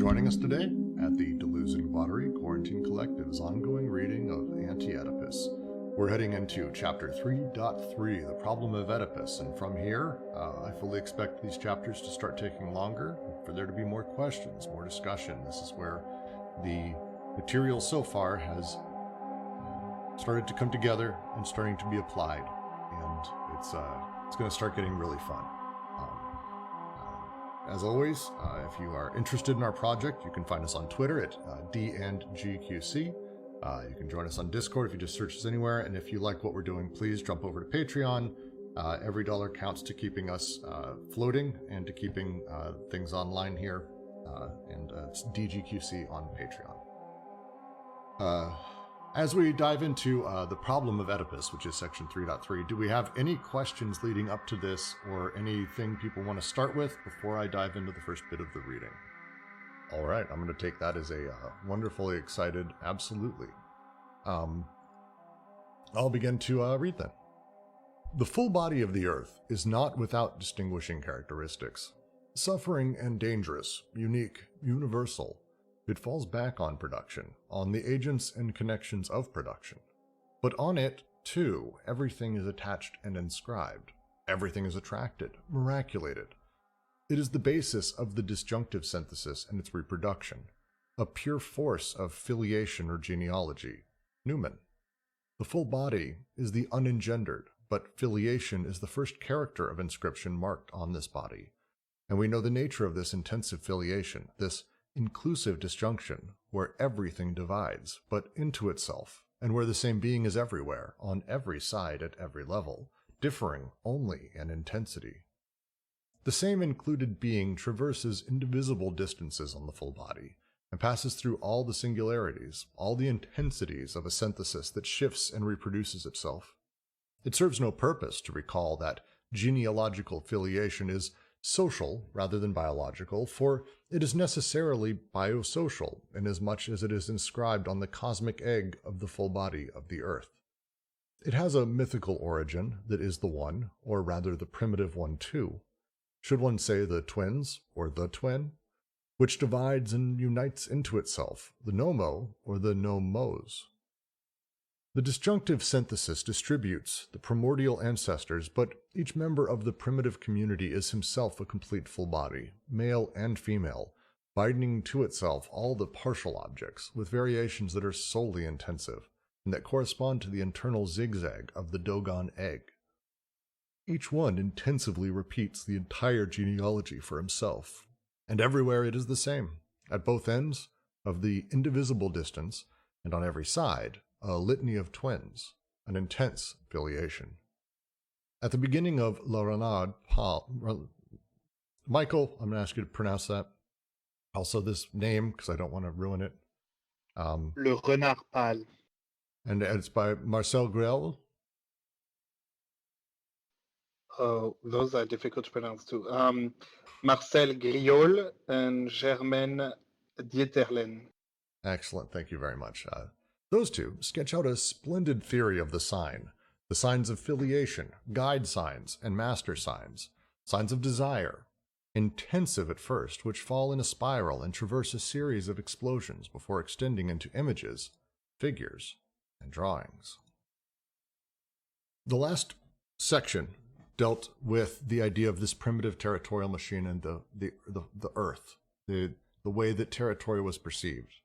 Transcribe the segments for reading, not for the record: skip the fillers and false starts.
joining us today at the Delusion Watery Quarantine Collective's ongoing reading of Anti-Oedipus. We're heading into Chapter 3.3, The Problem of Oedipus, and from here, I fully expect these chapters to start taking longer, for there to be more questions, more discussion. This is where the material so far has started to come together and starting to be applied, and it's going to start getting really fun. As always, if you are interested in our project, you can find us on Twitter at D&GQC. You can join us on Discord if you just search us anywhere. And if you like what we're doing, please jump over to Patreon. Every dollar counts to keeping us floating and to keeping things online here. And it's DGQC on Patreon. As we dive into the problem of Oedipus, which is section 3.3, do we have any questions leading up to this or anything people want to start with before I dive into the first bit of the reading? All right, I'm going to take that as a wonderfully excited absolutely. I'll begin to read then. The full body of the earth is not without distinguishing characteristics. Suffering and dangerous, unique, universal. It falls back on production, on the agents and connections of production. But on it, too, everything is attached and inscribed. Everything is attracted, miraculated. It is the basis of the disjunctive synthesis and its reproduction, a pure force of filiation or genealogy. Newman. The full body is the unengendered, but filiation is the first character of inscription marked on this body. And we know the nature of this intensive filiation, this inclusive disjunction, where everything divides, but into itself, and where the same being is everywhere, on every side at every level, differing only in intensity. The same included being traverses indivisible distances on the full body, and passes through all the singularities, all the intensities of a synthesis that shifts and reproduces itself. It serves no purpose to recall that genealogical filiation is social rather than biological, for it is necessarily biosocial inasmuch as it is inscribed on the cosmic egg of the full body of the earth. It has a mythical origin that is the one, or rather the primitive one too. Should one say the twins, or the twin, which divides and unites into itself, the nomo or the nomos. The disjunctive synthesis distributes the primordial ancestors, but each member of the primitive community is himself a complete full body, male and female, binding to itself all the partial objects, with variations that are solely intensive, and that correspond to the internal zigzag of the Dogon egg. Each one intensively repeats the entire genealogy for himself, and everywhere it is the same, at both ends of the indivisible distance, and on every side, a litany of twins, an intense filiation. At the beginning of La Renard, Michael, I'm going to ask you to pronounce that. Also this name, because I don't want to ruin it. Le Renard Pâle. And it's by Marcel Grell. Those are difficult to pronounce too. Marcel Griol and Germaine Dieterlen. Excellent, thank you very much. Those two sketch out a splendid theory of the signs of filiation, guide signs, and master signs of desire, intensive at first, which fall in a spiral and traverse a series of explosions before extending into images, figures, and drawings. The last section dealt with the idea of this primitive territorial machine and the earth, the way that territory was perceived.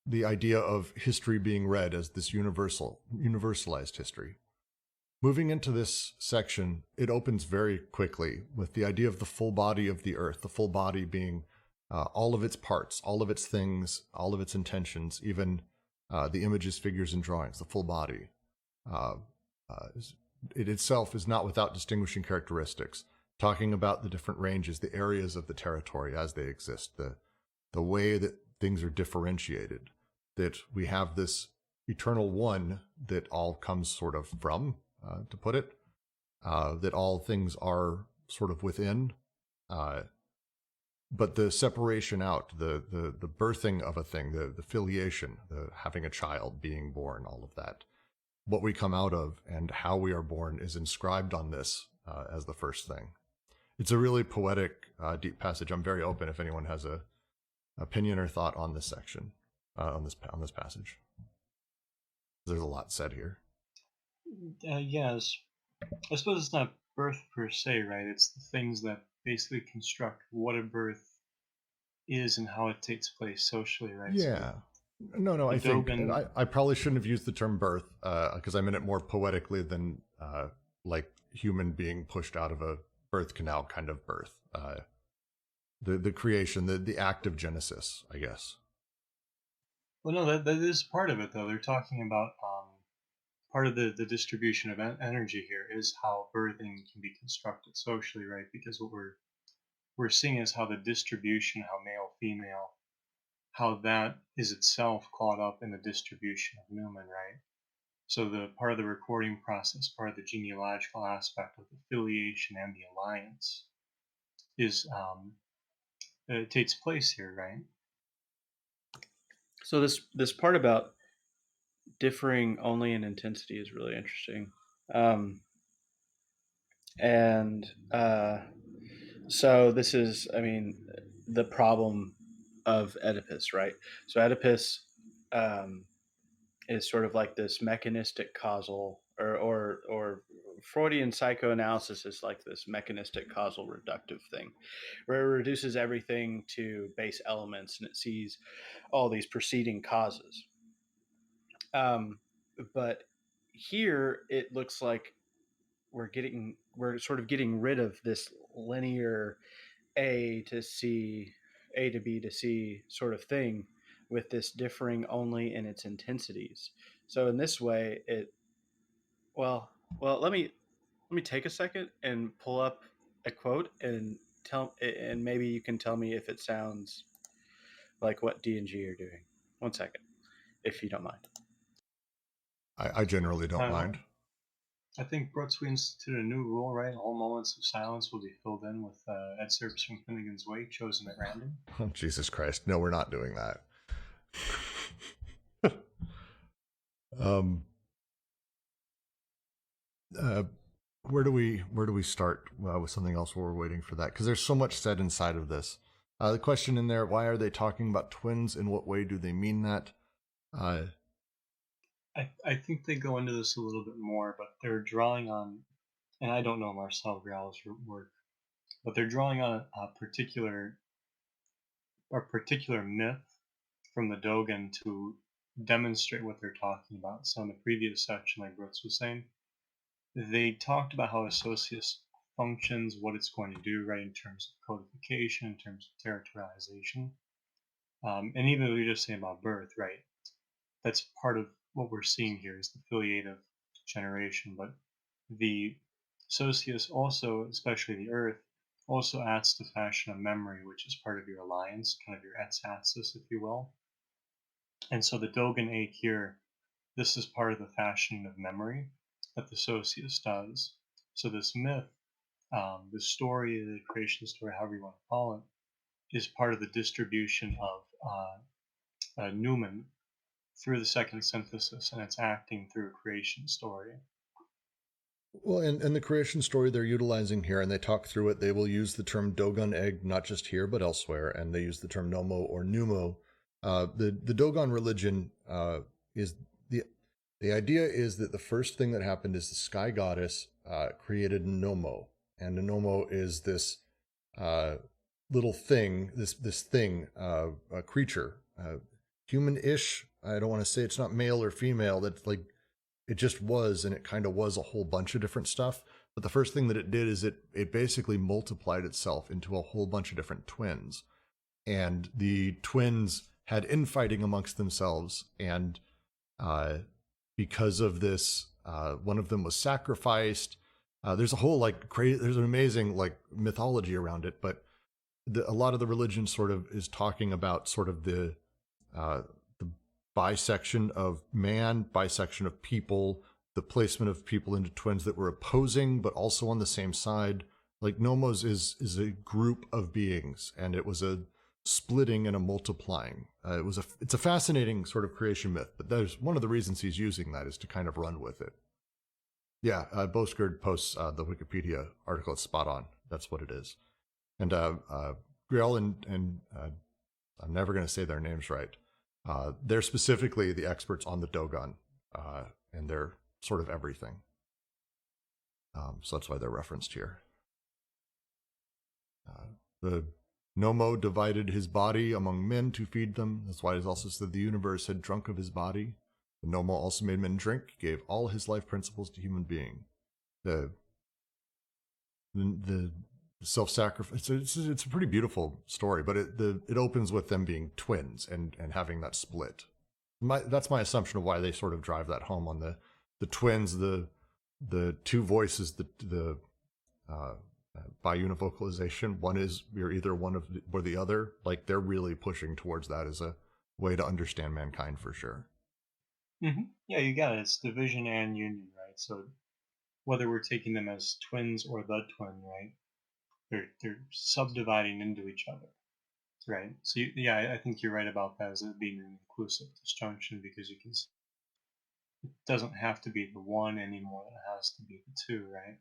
The idea of history being read as this universalized history. Moving into this section, it opens very quickly with the idea of the full body of the earth, the full body being all of its parts, all of its things, all of its intentions, even the images, figures, and drawings, the full body. It itself is not without distinguishing characteristics, talking about the different ranges, the areas of the territory as they exist, the way that things are differentiated, that we have this eternal one that all comes sort of from, to put it, that all things are sort of within, but the separation out, the birthing of a thing, the filiation, the having a child, being born, all of that, what we come out of and how we are born is inscribed on this as the first thing. It's a really poetic, deep passage. I'm very open if anyone has a opinion or thought on this section, on this passage. There's a lot said here. Yes, I suppose it's not birth per se, right? It's the things that basically construct what a birth is and how it takes place socially, right? Yeah. No, I think I probably shouldn't have used the term birth because I meant it more poetically than like human being pushed out of a birth canal kind of birth. The creation, the act of Genesis, I guess. Well, no, that is part of it, though. They're talking about part of the distribution of energy here is how birthing can be constructed socially, right? Because what we're seeing is how the distribution, how male, female, how that is itself caught up in the distribution of Newman, right? So the part of the recording process, part of the genealogical aspect of the affiliation and the alliance is it takes place here, right? So this part about differing only in intensity is really interesting. So this is, I mean, the problem of Oedipus, right? So Oedipus is sort of like this mechanistic causal, or Freudian psychoanalysis is like this mechanistic causal reductive thing, where it reduces everything to base elements and it sees all these preceding causes. But here it looks like we're sort of getting rid of this linear A to B to C sort of thing, with this differing only in its intensities. So in this way, let me take a second and pull up a quote and maybe you can tell me if it sounds like what D&G are doing. 1 second, if you don't mind. I generally don't mind. I think Brooks instituted a new rule, right? All moments of silence will be filled in with excerpts from Finnegan's Wake chosen at random. Oh, Jesus Christ. No, we're not doing that. Where do we start with something else while we're waiting for that? Because there's so much said inside of this. The question in there, why are they talking about twins? In what way do they mean that? I think they go into this a little bit more, but they're drawing on, and I don't know Marcel Real's work, but they're drawing on a particular myth from the Dogen to demonstrate what they're talking about. So in the previous section, like Brooks was saying, they talked about how Associus functions, what it's going to do, right, in terms of codification, in terms of territorialization. And even if we just say about birth, right, that's part of what we're seeing here is the filiative generation. But the Socius also, especially the Earth, also adds to fashion a memory, which is part of your alliance, kind of your ex-axis, if you will. And so the Dogen ache here, this is part of the fashioning of memory that the Socius does. So this myth, the story, the creation story, however you want to call it, is part of the distribution of Newman through the second synthesis, and it's acting through a creation story. Well, and the creation story they're utilizing here, and they talk through it, they will use the term Dogon egg, not just here, but elsewhere, and they use the term Nomo or Numo. The Dogon religion is the idea is that the first thing that happened is the sky goddess created Nomo, and a Nomo is this little thing, this thing, a creature, human-ish. I don't want to say it's not male or female. That's like it just was, and it kind of was a whole bunch of different stuff. But the first thing that it did is it basically multiplied itself into a whole bunch of different twins, and the twins had infighting amongst themselves, and because of this, one of them was sacrificed. There's a whole there's an amazing mythology around it, but a lot of the religion sort of is talking about sort of the bisection of man, bisection of people, the placement of people into twins that were opposing but also on the same side. Like Nomos is a group of beings, and it was a splitting and a multiplying. It's a fascinating sort of creation myth, but there's one of the reasons he's using that is to kind of run with it. Yeah, Boskerd posts the Wikipedia article. It's spot on. That's what it is. And Griel and I'm never going to say their names right. They're specifically the experts on the Dogon, and they're sort of everything. So that's why they're referenced here. The Nomo divided his body among men to feed them. That's why it is also said the universe had drunk of his body. The Nomo also made men drink, gave all his life principles to human being. The self-sacrifice. It's a pretty beautiful story, but it opens with them being twins and having that split. That's my assumption of why they sort of drive that home on the twins, the two voices, the biunivocalization. One is you're either one of or the other. Like they're really pushing towards that as a way to understand mankind for sure. Mm-hmm. Yeah, you got it. It's division and union, right? So whether we're taking them as twins or the twin, right? They're subdividing into each other, right? So I think you're right about that as it being an inclusive disjunction, because you can. It doesn't have to be the one anymore. It has to be the two, right?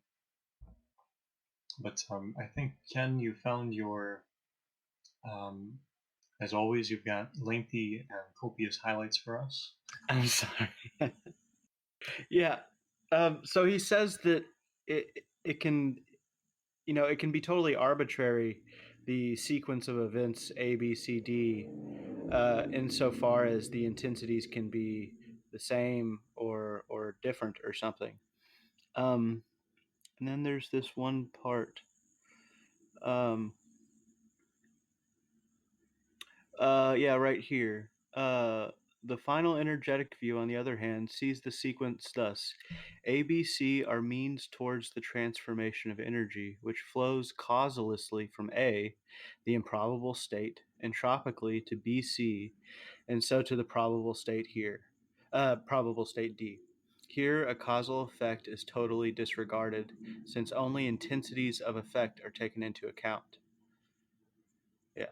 But I think, Ken, you found your, as always, you've got lengthy and copious highlights for us. I'm sorry. Yeah. So he says that it can, it can be totally arbitrary, the sequence of events A, B, C, D, insofar as the intensities can be the same or different or something. And then there's this one part. Right here. The final energetic view, on the other hand, sees the sequence thus: A, B, C are means towards the transformation of energy, which flows causalously from A, the improbable state, entropically to BC, and so to the probable state here. Probable state D. Here, a causal effect is totally disregarded, since only intensities of effect are taken into account. Yeah.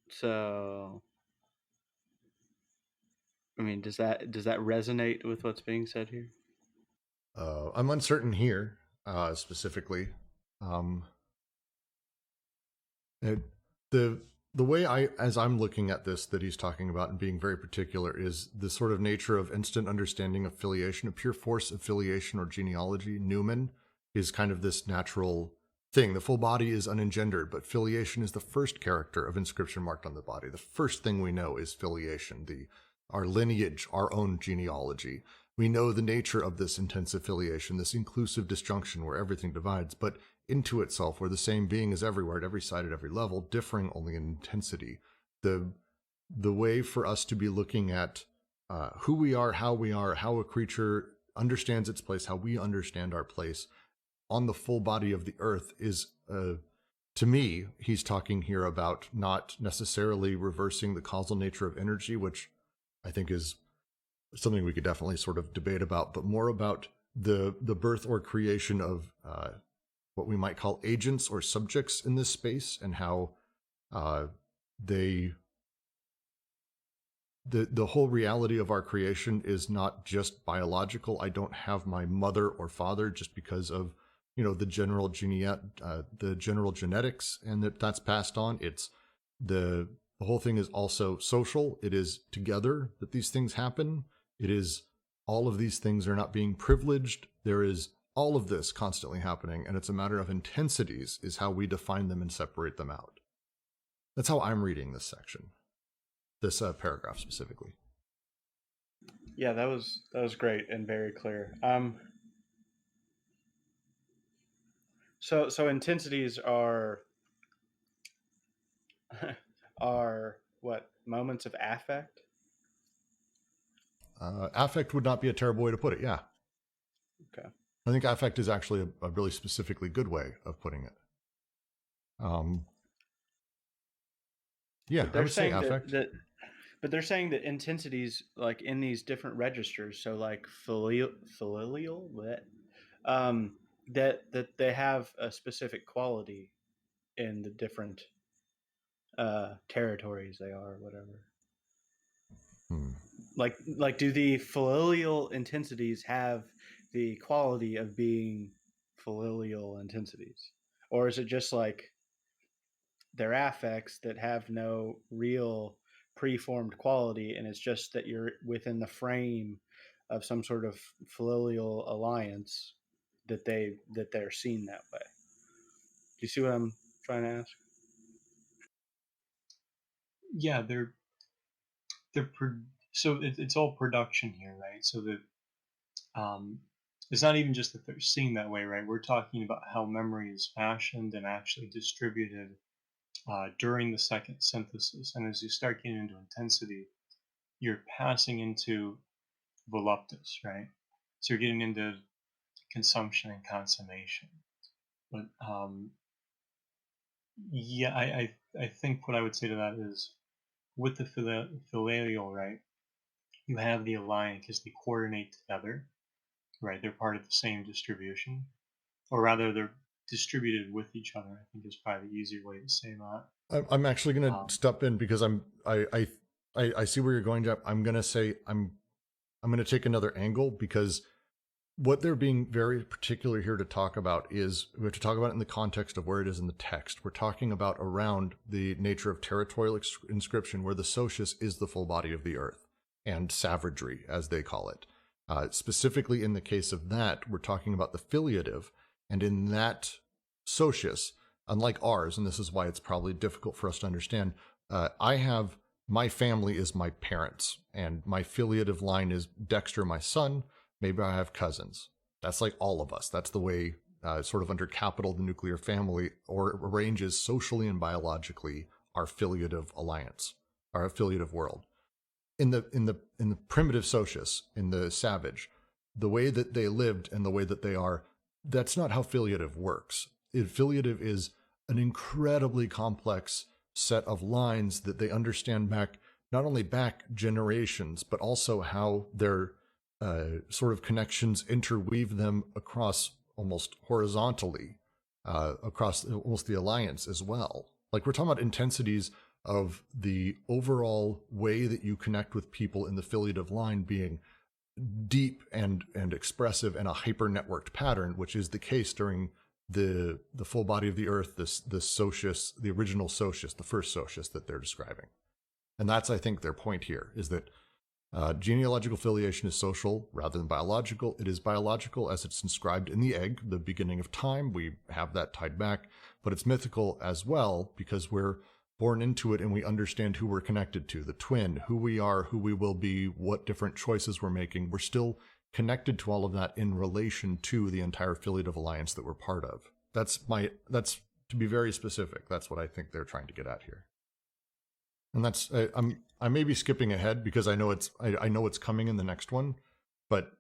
So, I mean, does that resonate with what's being said here? I'm uncertain here, specifically. The way as I'm looking at this that he's talking about and being very particular is the sort of nature of instant understanding affiliation, a pure force affiliation or genealogy. Newman is kind of this natural thing. The full body is unengendered, but filiation is the first character of inscription marked on the body. The first thing we know is filiation, our lineage, our own genealogy. We know the nature of this intense affiliation, this inclusive disjunction where everything divides, but into itself, where the same being is everywhere, at every side, at every level, differing only in intensity. The way for us to be looking at who we are, how a creature understands its place, how we understand our place on the full body of the earth is, to me, he's talking here about not necessarily reversing the causal nature of energy, which I think is something we could definitely sort of debate about, but more about the birth or creation of what we might call agents or subjects in this space, and how the whole reality of our creation is not just biological. I don't have my mother or father just because of the general genetics, and that's passed on. It's the whole thing is also social. It is together that these things happen. It is all of these things are not being privileged. There is all of this constantly happening, and it's a matter of intensities is how we define them and separate them out. That's how I'm reading this section, this paragraph specifically. Yeah, that was great and very clear. So intensities are what, moments of affect? Affect would not be a terrible way to put it. Yeah. Okay. I think affect is actually a really specifically good way of putting it. Yeah, I would say affect. But they're saying that intensities, like in these different registers, so like filial, that they have a specific quality in the different territories they are, or whatever. Like do the filial intensities have the quality of being familial intensities? Or is it just like they're affects that have no real preformed quality, and it's just that you're within the frame of some sort of familial alliance that they're seen that way? Do you see what I'm trying to ask? Yeah, so it's all production here, right? So that it's not even just that they're seen that way, right? We're talking about how memory is fashioned and actually distributed during the second synthesis. And as you start getting into intensity, you're passing into voluptus, right? So you're getting into consumption and consummation. But yeah, I think what I would say to that is with the filial, right? You have the alliance because they coordinate together, right? They're part of the same distribution, or rather, they're distributed with each other. I think is probably the easier way to say that. I'm actually going to step in because I see where you're going, Jeff. I'm going to say I'm going to take another angle because what they're being very particular here to talk about is we have to talk about it in the context of where it is in the text. We're talking about around the nature of territorial inscription, where the socius is the full body of the earth and savagery, as they call it. Specifically in the case of that, we're talking about the filiative, and in that socius, unlike ours, and this is why it's probably difficult for us to understand, my family is my parents, and my filiative line is Dexter, my son. Maybe I have cousins. That's like all of us. That's the way, sort of under capital, the nuclear family arranges socially and biologically our filiative alliance, our filiative world. In the primitive socius, in the savage, the way that they lived and the way that they are, that's not how filiative works. Filiative is an incredibly complex set of lines that they understand back, not only back generations, but also how their sort of connections interweave them across almost horizontally, across almost the alliance as well. Like we're talking about intensities of the overall way that you connect with people in the filiative line being deep and expressive and a hyper-networked pattern, which is the case during the full body of the earth, the socius, the original socius, the first socius that they're describing. And that's, I think, their point here, is that genealogical filiation is social rather than biological. It is biological as it's inscribed in the egg, the beginning of time. We have that tied back, but it's mythical as well because we're born into it and we understand who we're connected to, the twin, who we are, who we will be, what different choices we're making. We're still connected to all of that in relation to the entire filiative alliance that we're part of. That's to be very specific. That's what I think they're trying to get at here. And that's I may be skipping ahead because I know it's coming in the next one, but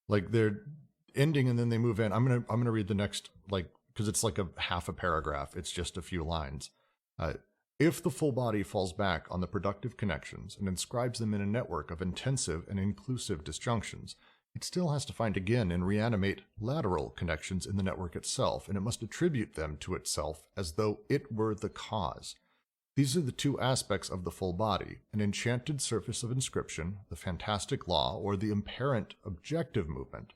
like they're ending and then they move in. I'm gonna read the next, like, because it's like a half a paragraph. It's just a few lines. If the full body falls back on the productive connections and inscribes them in a network of intensive and inclusive disjunctions, it still has to find again and reanimate lateral connections in the network itself, and it must attribute them to itself as though it were the cause. These are the two aspects of the full body, an enchanted surface of inscription, the fantastic law, or the apparent objective movement,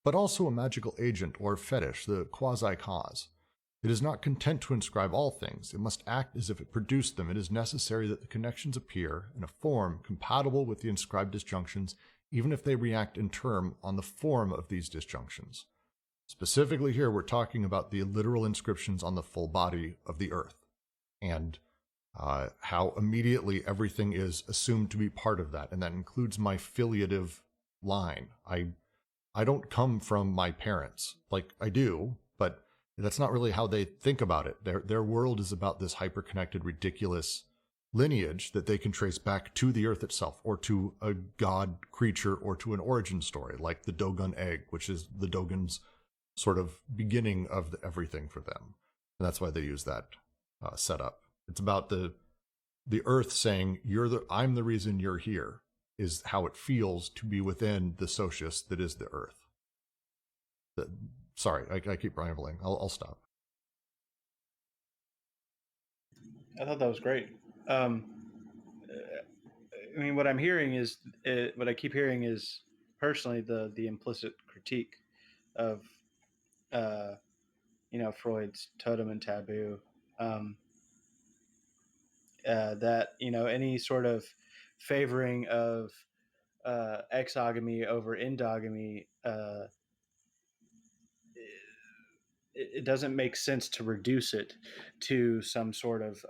but also a magical agent or fetish, the quasi-cause. It is not content to inscribe all things. It must act as if it produced them. It is necessary that the connections appear in a form compatible with the inscribed disjunctions, even if they react in turn on the form of these disjunctions. Specifically here, we're talking about the literal inscriptions on the full body of the earth, and how immediately everything is assumed to be part of that, and that includes my filiative line. I don't come from my parents. Like, I do, but that's not really how they think about it. Their world is about this hyper-connected, ridiculous lineage that they can trace back to the earth itself, or to a god creature, or to an origin story, like the Dogon egg, which is the Dogon's sort of beginning of everything for them. And that's why they use that setup. It's about the earth saying, I'm the reason you're here, is how it feels to be within the socius that is the earth. Sorry, I keep rambling. I'll stop. I thought that was great. I mean, what I'm hearing is, what I keep hearing is personally the implicit critique of Freud's totem and taboo, that any sort of favoring of exogamy over endogamy, it doesn't make sense to reduce it to some sort of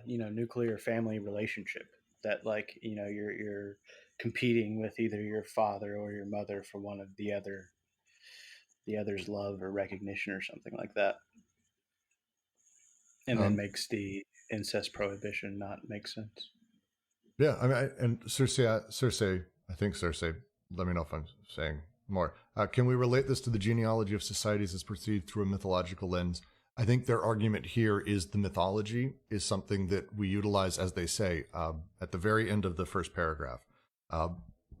nuclear family relationship that you're competing with either your father or your mother for one of the other's love or recognition or something like that, and then makes the incest prohibition not make sense. Yeah, I mean, and Circe, I think Circe, let me know if I'm saying more. Can we relate this to the genealogy of societies as perceived through a mythological lens? I think their argument here is the mythology is something that we utilize, as they say, at the very end of the first paragraph.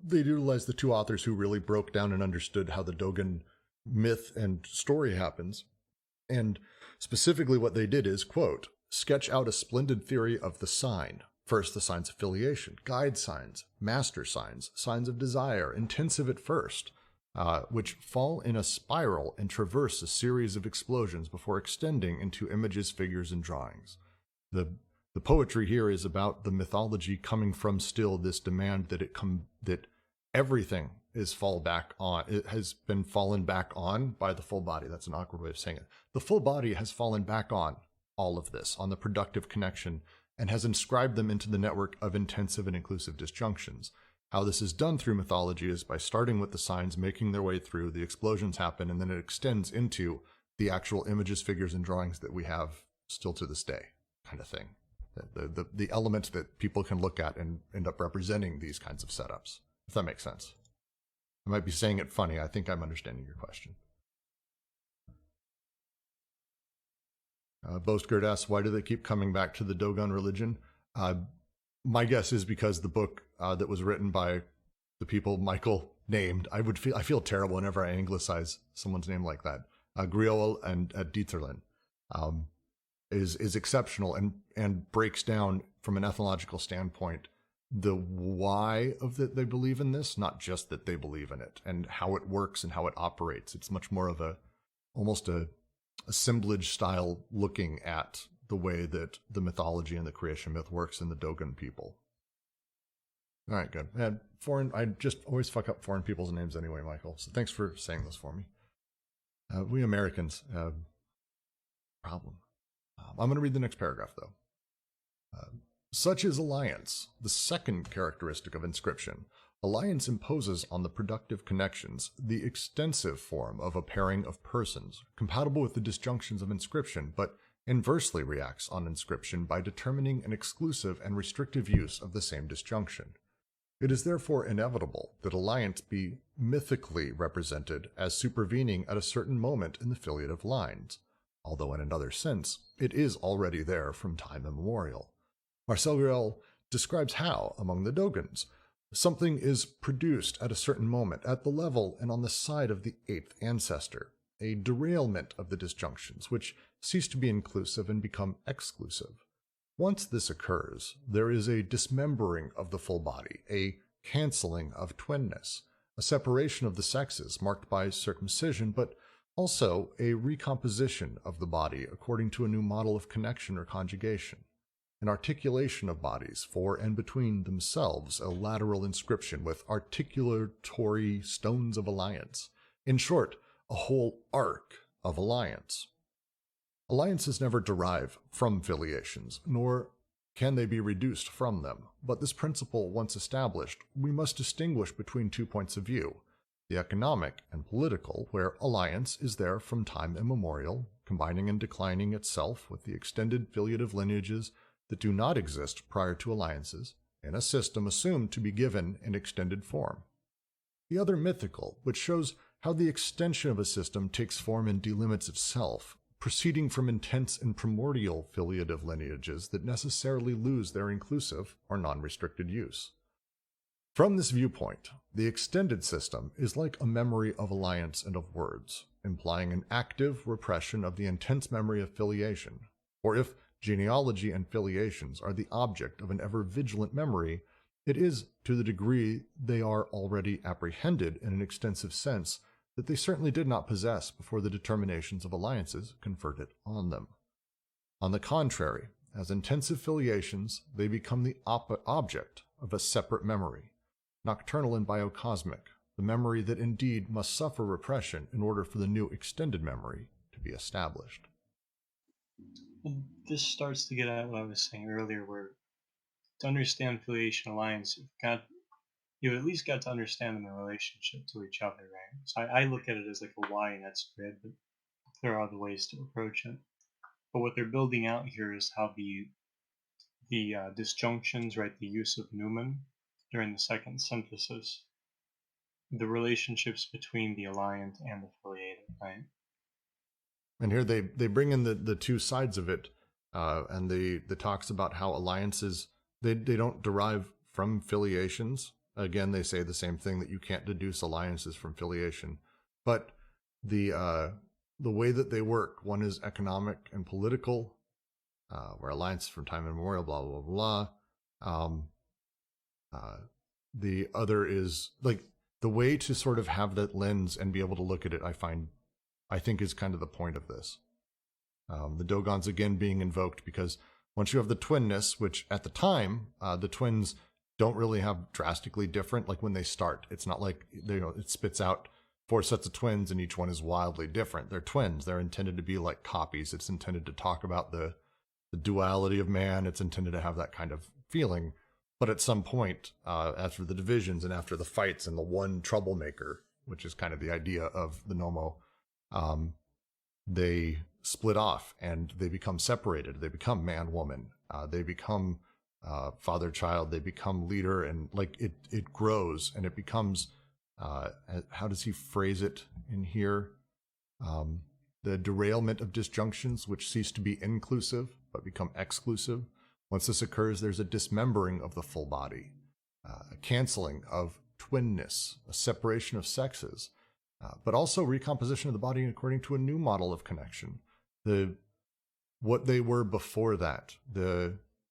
They utilize the two authors who really broke down and understood how the Dogon myth and story happens. And specifically what they did is, quote, sketch out a splendid theory of the sign. First, the signs of filiation, guide signs, master signs, signs of desire, intensive at first, which fall in a spiral and traverse a series of explosions before extending into images, figures, and drawings. The poetry here is about the mythology coming from still this demand that everything is fall back on. It has been fallen back on by the full body. That's an awkward way of saying it. The full body has fallen back on all of this, on the productive connection, and has inscribed them into the network of intensive and inclusive disjunctions. How this is done through mythology is by starting with the signs, making their way through, the explosions happen, and then it extends into the actual images, figures, and drawings that we have still to this day, kind of thing. The elements that people can look at and end up representing these kinds of setups, if that makes sense. I might be saying it funny. I think I'm understanding your question. Boastgird asks, why do they keep coming back to the Dogon religion? My guess is because the book that was written by the people Michael named, I feel terrible whenever I anglicize someone's name like that. Griol and Dieterlen is exceptional and breaks down from an ethnological standpoint the why of that they believe in this, not just that they believe in it, and how it works and how it operates. It's much more of almost a assemblage style looking at the way that the mythology and the creation myth works in the Dogon people. All right, good. And I just always fuck up foreign people's names anyway, Michael. So thanks for saying this for me. We Americans have a problem. I'm going to read the next paragraph, though. Such is alliance, the second characteristic of inscription. Alliance imposes on the productive connections the extensive form of a pairing of persons, compatible with the disjunctions of inscription, but inversely reacts on inscription by determining an exclusive and restrictive use of the same disjunction. It is therefore inevitable that alliance be mythically represented as supervening at a certain moment in the filiative lines, although in another sense it is already there from time immemorial. Marcel Griol describes how, among the Dogons, something is produced at a certain moment at the level and on the side of the eighth ancestor, a derailment of the disjunctions which cease to be inclusive and become exclusive. Once this occurs, there is a dismembering of the full body, a cancelling of twinness, a separation of the sexes marked by circumcision, but also a recomposition of the body according to a new model of connection or conjugation. An articulation of bodies for and between themselves, a lateral inscription with articulatory stones of alliance. In short, a whole arc of alliance. Alliances never derive from filiations, nor can they be reduced from them, but this principle once established, we must distinguish between 2 points of view, the economic and political, where alliance is there from time immemorial, combining and declining itself with the extended filiative lineages that do not exist prior to alliances, in a system assumed to be given in extended form. The other mythical, which shows how the extension of a system takes form and delimits itself, proceeding from intense and primordial filiative lineages that necessarily lose their inclusive or non-restricted use. From this viewpoint, the extended system is like a memory of alliance and of words, implying an active repression of the intense memory of filiation, or if genealogy and filiations are the object of an ever-vigilant memory, It is to the degree they are already apprehended in an extensive sense that they certainly did not possess before the determinations of alliances conferred it on them. On the contrary, as intensive filiations, they become the object of a separate memory, nocturnal and biocosmic, the memory that indeed must suffer repression in order for the new extended memory to be established. This starts to get at what I was saying earlier, where to understand filiation alliance, you at least got to understand them in relationship to each other, right? So I look at it as like a Y in that grid, but there are other ways to approach it. But what they're building out here is how the disjunctions, right, the use of Newman during the second synthesis, the relationships between the alliant and the filiated, right? And here they bring in the two sides of it, and the talks about how alliances, they don't derive from filiations. Again, they say the same thing, that you can't deduce alliances from filiation. But the way that they work, one is economic and political, where alliances from time immemorial, blah, blah, blah. The other is, like, the way to sort of have that lens and be able to look at it, I think is kind of the point of this. The Dogons again being invoked because once you have the twinness, which at the time, the twins don't really have drastically different, like when they start, it's not like, it spits out 4 sets of twins and each one is wildly different. They're twins. They're intended to be like copies. It's intended to talk about the duality of man. It's intended to have that kind of feeling. But at some point, after the divisions and after the fights and the one troublemaker, which is kind of the idea of the Nomo, they split off and they become separated. They become man-woman. They become father-child. They become leader, and like it grows and it becomes, how does he phrase it in here? The derailment of disjunctions, which cease to be inclusive but become exclusive. Once this occurs, there's a dismembering of the full body, a canceling of twinness, a separation of sexes, but also recomposition of the body according to a new model of connection. What they were before that,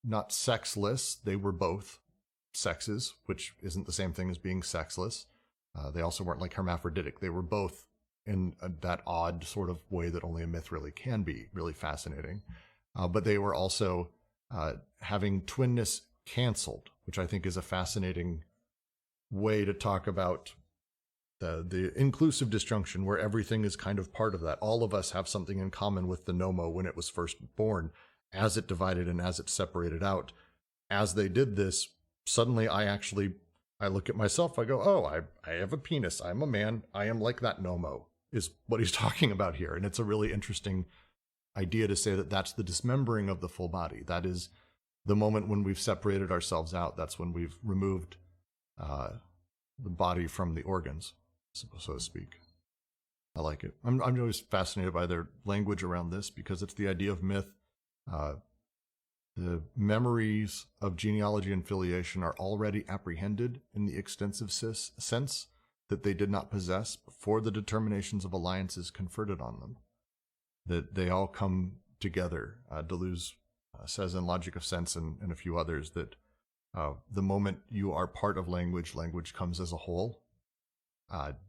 not sexless, they were both sexes, which isn't the same thing as being sexless. They also weren't like hermaphroditic. They were both in that odd sort of way that only a myth really can be, really fascinating. But they were also having twinness canceled, which I think is a fascinating way to talk about the inclusive disjunction, where everything is kind of part of that. All of us have something in common with the Nomo when it was first born. As it divided and as it separated out, as they did this, suddenly I look at myself, I go, oh, I have a penis, I'm a man, I am like that Nomo, is what he's talking about here. And it's a really interesting idea to say that that's the dismembering of the full body. That is the moment when we've separated ourselves out. That's when we've removed the body from the organs, so to speak. I like it. I'm always fascinated by their language around this, because it's the idea of myth. The memories of genealogy and filiation are already apprehended in the extensive sense that they did not possess before the determinations of alliances conferred it on them. That they all come together. Deleuze says in Logic of Sense and a few others that the moment you are part of language, language comes as a whole.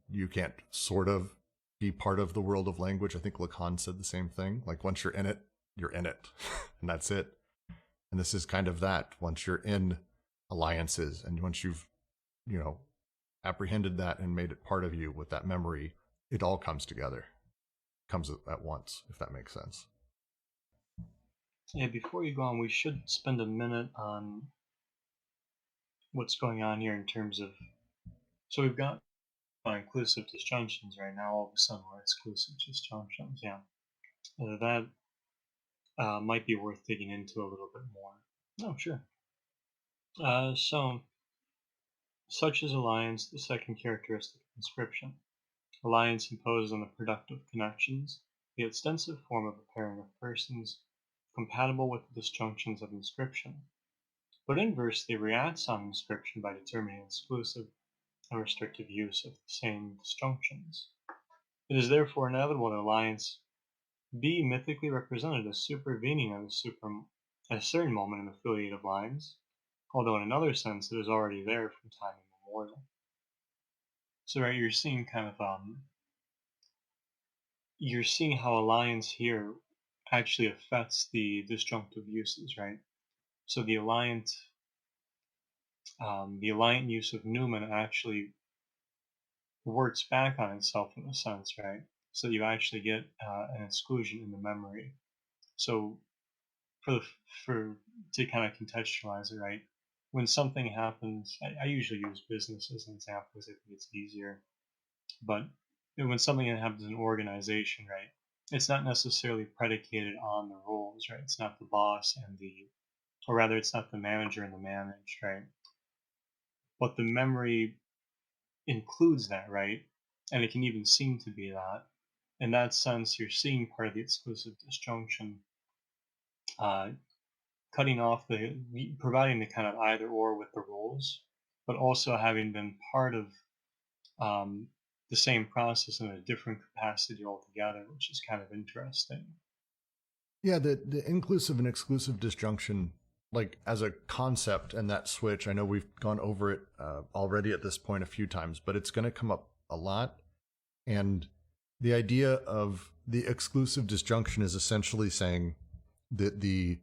You can't sort of be part of the world of language. I think Lacan said the same thing. Like, once you're in it, and that's it. And this is kind of that. Once you're in alliances and once you've, apprehended that and made it part of you with that memory, it all comes together. Comes at once, if that makes sense. Yeah, before you go on, we should spend a minute on what's going on here in terms of, so we've got inclusive disjunctions right now. All of a sudden we're exclusive disjunctions. Yeah, that might be worth digging into a little bit more. Oh, sure. So such is alliance, the second characteristic of inscription. Alliance imposes on the productive connections the extensive form of a pairing of persons compatible with the disjunctions of inscription, but inversely reacts on inscription by determining exclusive and restrictive use of the same disjunctions. It is therefore inevitable that alliance be mythically represented as supervening at a certain moment in affiliative lines, although in another sense it is already there from time immemorial. So right, you're seeing kind of you're seeing how alliance here actually affects the disjunctive uses, right? So the alliant use of Newman actually works back on itself in a sense, right? So you actually get an exclusion in the memory. So for to kind of contextualize it, right? When something happens, I usually use business as an example because I think it's easier. But when something happens in an organization, right? It's not necessarily predicated on the roles, right? It's not the boss and or rather, it's not the manager and the managed, right? But the memory includes that, right? And it can even seem to be that. In that sense, you're seeing part of the exclusive disjunction, uh, cutting off providing the kind of either or with the roles, but also having been part of um, the same process in a different capacity altogether, which is kind of interesting. Yeah, the inclusive and exclusive disjunction, like as a concept and that switch, I know we've gone over it already at this point a few times, but it's going to come up a lot. And the idea of the exclusive disjunction is essentially saying that in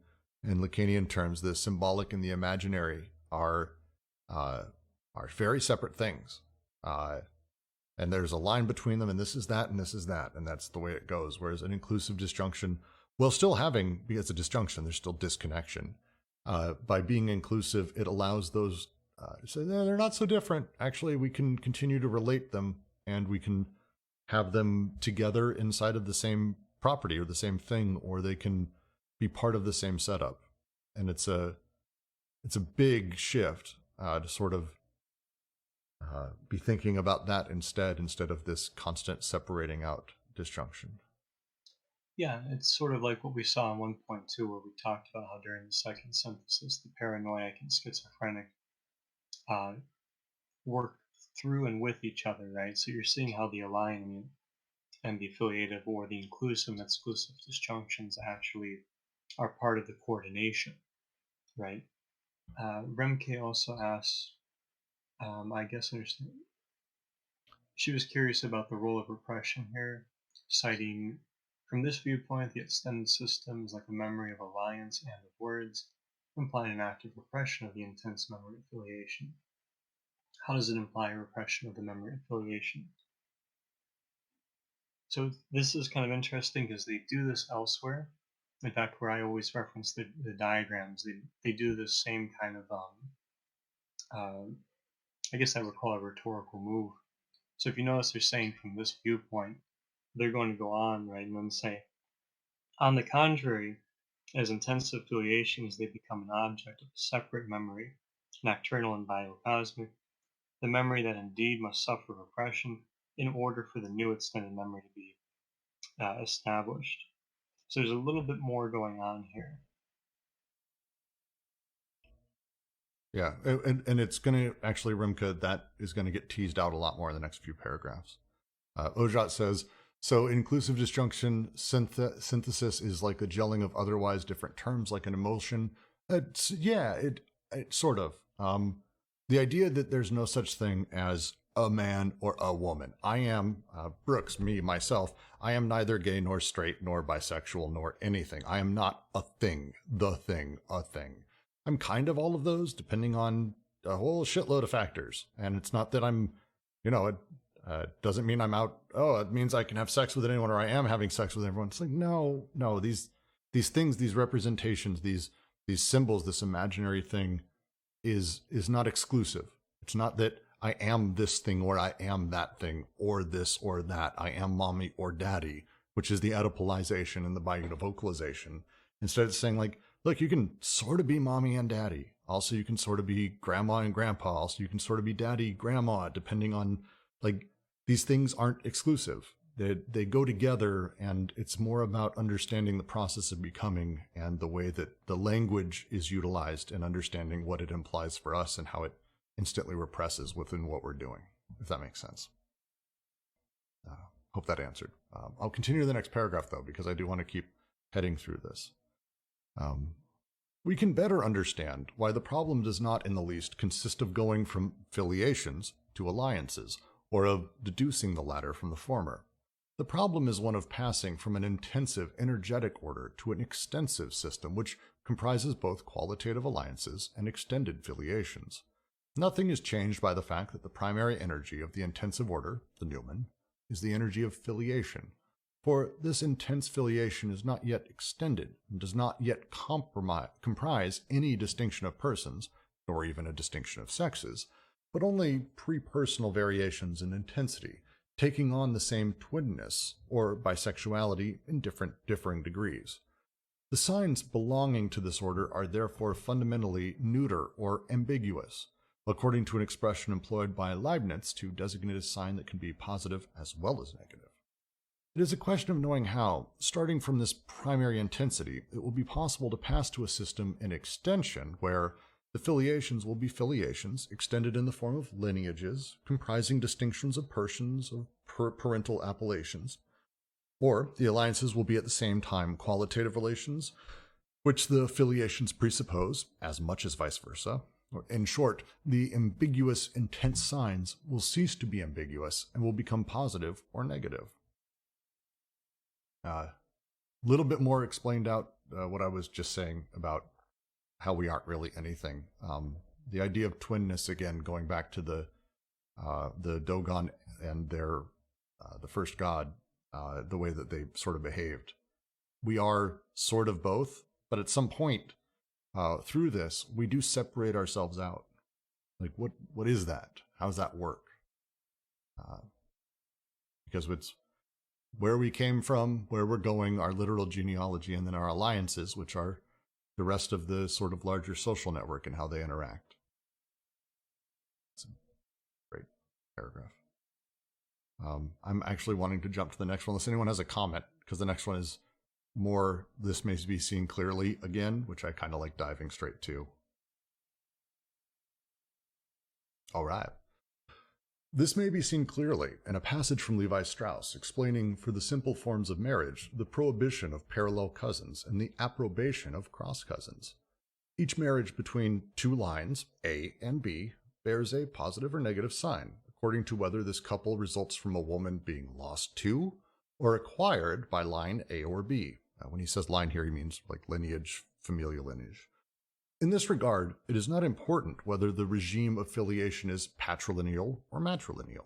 Lacanian terms, the symbolic and the imaginary are very separate things. And there's a line between them, and this is that, and this is that, and that's the way it goes. Whereas an inclusive disjunction, while still having, because it's a disjunction, there's still disconnection. By being inclusive, it allows those to say, no, they're not so different. Actually, we can continue to relate them, and we can have them together inside of the same property or the same thing, or they can be part of the same setup. And it's a big shift to sort of be thinking about that instead of this constant separating out disjunction. Yeah, it's sort of like what we saw in 1.2, where we talked about how during the second synthesis, the paranoiac and schizophrenic work through and with each other, right? So you're seeing how the alignment and the affiliative or the inclusive and exclusive disjunctions actually are part of the coordination, right? Remke also asks, I guess she was curious about the role of repression here, citing, from this viewpoint, the extended system is like a memory of alliance and of words, implying an active repression of the intense memory affiliation. How does it imply a repression of the memory affiliation? So this is kind of interesting because they do this elsewhere. In fact, where I always reference the diagrams, they do this same kind of, I guess I would call it a rhetorical move. So if you notice, they're saying from this viewpoint, they're going to go on, right, and then say, on the contrary, as intensive affiliations, they become an object of a separate memory, nocturnal and biocosmic, the memory that indeed must suffer repression in order for the new extended memory to be established. So there's a little bit more going on here. Yeah, and it's going to actually, Rimka, that is going to get teased out a lot more in the next few paragraphs. Ojat says, so inclusive disjunction synthesis is like the gelling of otherwise different terms, like an emotion. It sort of. The idea that there's no such thing as a man or a woman. I am, Brooks, me, myself, I am neither gay nor straight nor bisexual nor anything. I am not a thing, the thing, a thing. I'm kind of all of those depending on a whole shitload of factors. And it's not that I'm, it doesn't mean I'm out, it means I can have sex with anyone or I am having sex with everyone. It's like, no, these things, these representations, these symbols, this imaginary thing is not exclusive. It's not that I am this thing or I am that thing or this or that. I am mommy or daddy, which is the Oedipalization and the biunivocalization. Instead, it's saying like, look, you can sort of be mommy and daddy. Also, you can sort of be grandma and grandpa. Also, you can sort of be daddy, grandma, depending on, like, these things aren't exclusive. They go together, and it's more about understanding the process of becoming and the way that the language is utilized and understanding what it implies for us and how it instantly represses within what we're doing, if that makes sense. Hope that answered. I'll continue to the next paragraph, though, because I do want to keep heading through this. We can better understand why the problem does not in the least consist of going from filiations to alliances, or of deducing the latter from the former. The problem is one of passing from an intensive, energetic order to an extensive system which comprises both qualitative alliances and extended filiations. Nothing is changed by the fact that the primary energy of the intensive order, the numen, is the energy of filiation, for this intense filiation is not yet extended and does not yet comprise any distinction of persons, nor even a distinction of sexes, but only pre-personal variations in intensity, taking on the same twinness or bisexuality in differing degrees. The signs belonging to this order are therefore fundamentally neuter or ambiguous, according to an expression employed by Leibniz to designate a sign that can be positive as well as negative. It is a question of knowing how, starting from this primary intensity, it will be possible to pass to a system in extension where the filiations will be filiations extended in the form of lineages, comprising distinctions of persons of parental appellations, or the alliances will be at the same time qualitative relations, which the filiations presuppose, as much as vice versa. In short, the ambiguous intense signs will cease to be ambiguous and will become positive or negative. Little bit more explained out what I was just saying about how we aren't really anything. The idea of twinness, again, going back to the Dogon and their the first god, the way that they sort of behaved. We are sort of both, but at some point through this, we do separate ourselves out. Like, what is that? How does that work? Because it's where we came from, where we're going, our literal genealogy, and then our alliances, which are the rest of the sort of larger social network and how they interact. It's a great paragraph. I'm actually wanting to jump to the next one, unless anyone has a comment, because the next one is more, this may be seen clearly again, which I kind of like diving straight to. All right. This may be seen clearly in a passage from Levi Strauss explaining for the simple forms of marriage the prohibition of parallel cousins and the approbation of cross cousins. Each marriage between two lines, A and B, bears a positive or negative sign, according to whether this couple results from a woman being lost to or acquired by line A or B. When he says line here, he means like lineage, familial lineage. In this regard, it is not important whether the regime of filiation is patrilineal or matrilineal.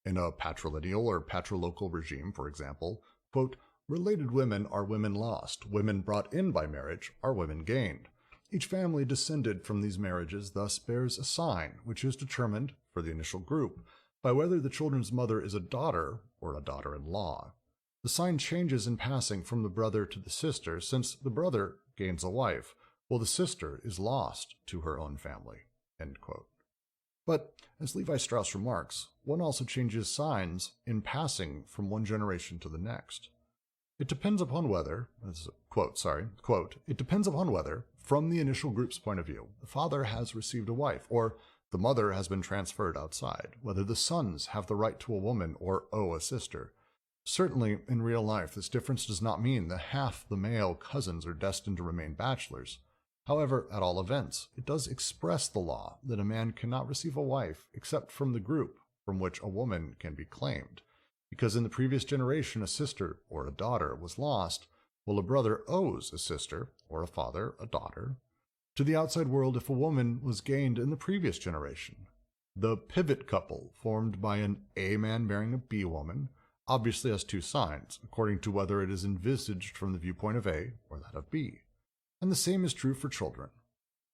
In a patrilineal or patrilocal regime, for example, quote, related women are women lost, women brought in by marriage are women gained. Each family descended from these marriages thus bears a sign, which is determined, for the initial group, by whether the children's mother is a daughter or a daughter-in-law. The sign changes in passing from the brother to the sister, since the brother gains a wife, while the sister is lost to her own family. End quote. But, as Levi Strauss remarks, one also changes signs in passing from one generation to the next. It depends upon whether, it depends upon whether, from the initial group's point of view, the father has received a wife, or the mother has been transferred outside, whether the sons have the right to a woman or owe a sister. Certainly, in real life, this difference does not mean that half the male cousins are destined to remain bachelors. However, at all events, it does express the law that a man cannot receive a wife except from the group from which a woman can be claimed, because in the previous generation a sister or a daughter was lost, while a brother owes a sister or a father a daughter to the outside world if a woman was gained in the previous generation. The pivot couple, formed by an A man marrying a B woman, obviously has two signs, according to whether it is envisaged from the viewpoint of A or that of B. And the same is true for children.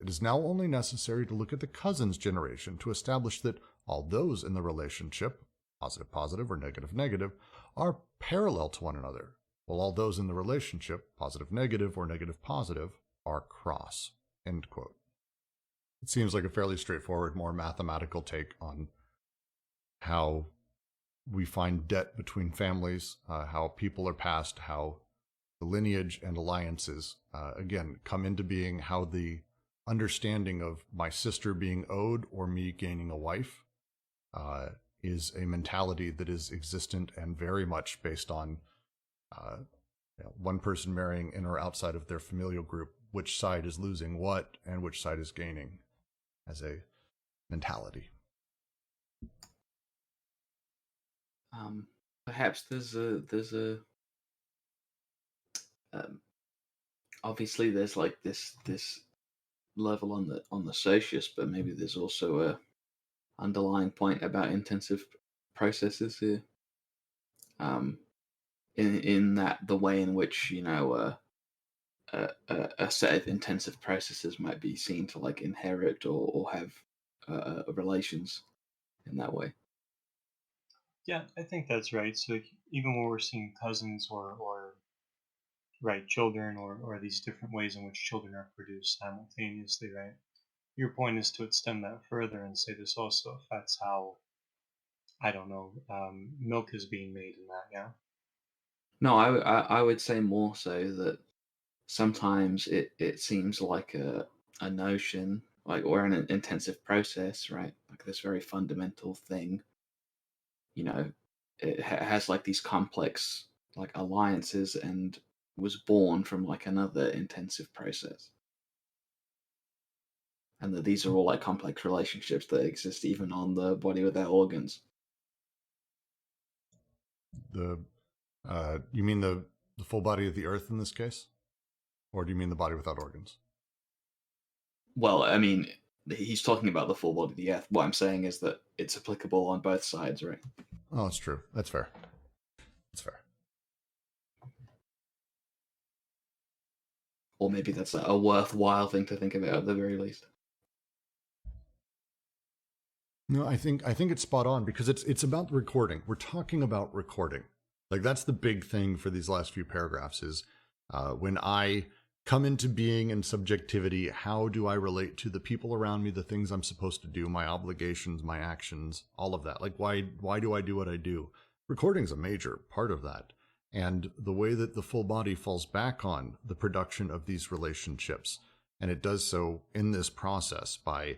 It is now only necessary to look at the cousin's generation to establish that all those in the relationship, positive-positive or negative-negative, are parallel to one another, while all those in the relationship, positive-negative or negative-positive, are cross. End quote. It seems like a fairly straightforward, more mathematical take on how we find debt between families, how people are passed, how the lineage and alliances, again, come into being, how the understanding of my sister being owed or me gaining a wife is a mentality that is existent and very much based on one person marrying in or outside of their familial group which side is losing what and which side is gaining as a mentality. Perhaps there's a obviously there's like this level on the socius, but maybe there's also a underlying point about intensive processes here. In that the way in which a set of intensive processes might be seen to like inherit or have relations in that way. Yeah, I think that's right. So like, even when we're seeing cousins or right children or these different ways in which children are produced simultaneously, right? Your point is to extend that further and say this also affects how, I don't know, milk is being made in that, yeah? No, I would say more so that sometimes it seems like a notion, like, or an intensive process, right? Like this very fundamental thing, it has like these complex like alliances and was born from like another intensive process. And that these are all like complex relationships that exist even on the body without organs. You mean the full body of the earth in this case? Or do you mean the body without organs? Well, I mean, he's talking about the full body of the earth. What I'm saying is that it's applicable on both sides, right? Oh, that's true. That's fair. That's fair. Or maybe that's a worthwhile thing to think about at the very least. No, I think it's spot on because it's about recording. We're talking about recording. Like that's the big thing for these last few paragraphs is when I come into being and subjectivity, how do I relate to the people around me, the things I'm supposed to do, my obligations, my actions, all of that. Like why do I do what I do? Recording's a major part of that. And the way that the full body falls back on the production of these relationships, and it does so in this process by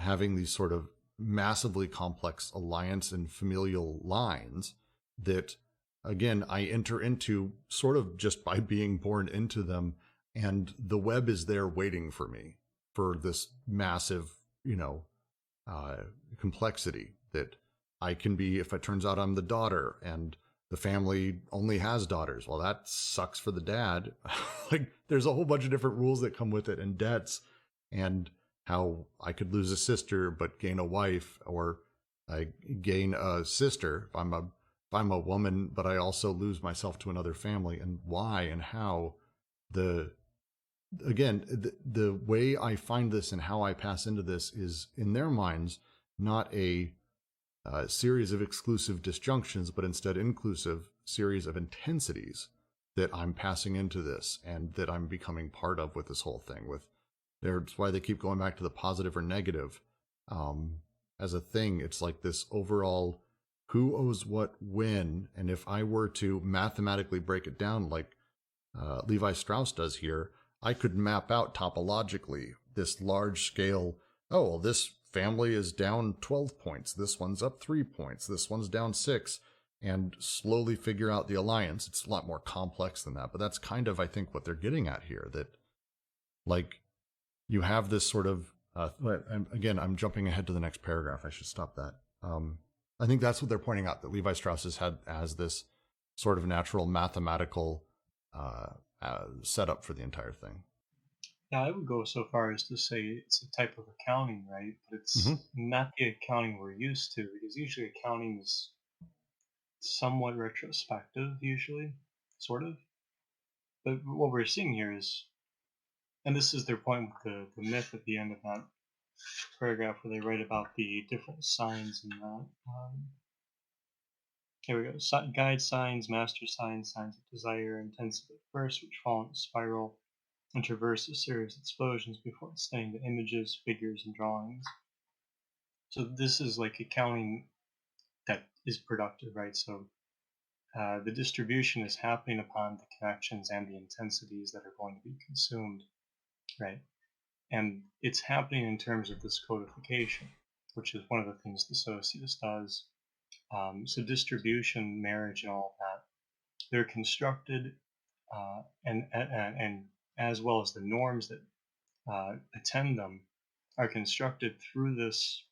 having these sort of massively complex alliance and familial lines that, again, I enter into sort of just by being born into them, and the web is there waiting for me for this massive, complexity that I can be if it turns out I'm the daughter and the family only has daughters. Well, that sucks for the dad. Like there's a whole bunch of different rules that come with it and debts and how I could lose a sister but gain a wife, or I gain a sister if I'm a woman, but I also lose myself to another family, and why and how. The way I find this and how I pass into this is in their minds not a series of exclusive disjunctions, but instead inclusive series of intensities that I'm passing into this and that I'm becoming part of with this whole thing. That's why they keep going back to the positive or negative as a thing. It's like this overall who owes what when, and if I were to mathematically break it down like Levi Strauss does here, I could map out topologically this large scale, oh, well, this family is down 12 points, this one's up 3 points, this one's down 6, and slowly figure out the alliance. It's a lot more complex than that, but that's kind of, I think, what they're getting at here, that like you have this sort of, again, I'm jumping ahead to the next paragraph. I should stop that. I think that's what they're pointing out, that Levi Strauss has had as this sort of natural mathematical setup for the entire thing. Yeah, I would go so far as to say it's a type of accounting, right? But it's not the accounting we're used to, because usually accounting is somewhat retrospective, usually, sort of. But what we're seeing here is, and this is their point with the myth at the end of that paragraph where they write about the different signs in that. Here we go. Guide signs, master signs, signs of desire, intensive at first, which fall in a spiral and traverse a series of explosions before extending to images, figures, and drawings. So this is like accounting that is productive, right? So the distribution is happening upon the connections and the intensities that are going to be consumed, right? And it's happening in terms of this codification, which is one of the things the socius does. So distribution, marriage, and all of that, they're constructed and as well as the norms that attend them, are constructed through this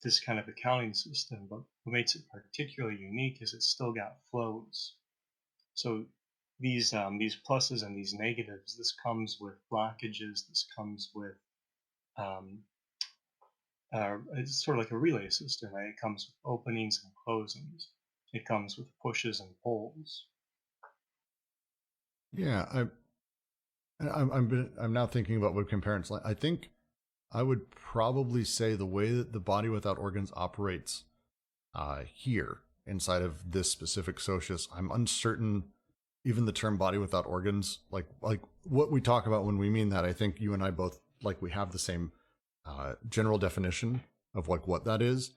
this kind of accounting system. But what makes it particularly unique is it's still got flows. So these pluses and these negatives, this comes with blockages. This comes with it's sort of like a relay system, right? It comes with openings and closings. It comes with pushes and pulls. Yeah, I'm now thinking about what parents like. I think I would probably say the way that the body without organs operates here inside of this specific socius, I'm uncertain. Even the term body without organs, like what we talk about when we mean that, I think you and I both we have the same general definition of what that is.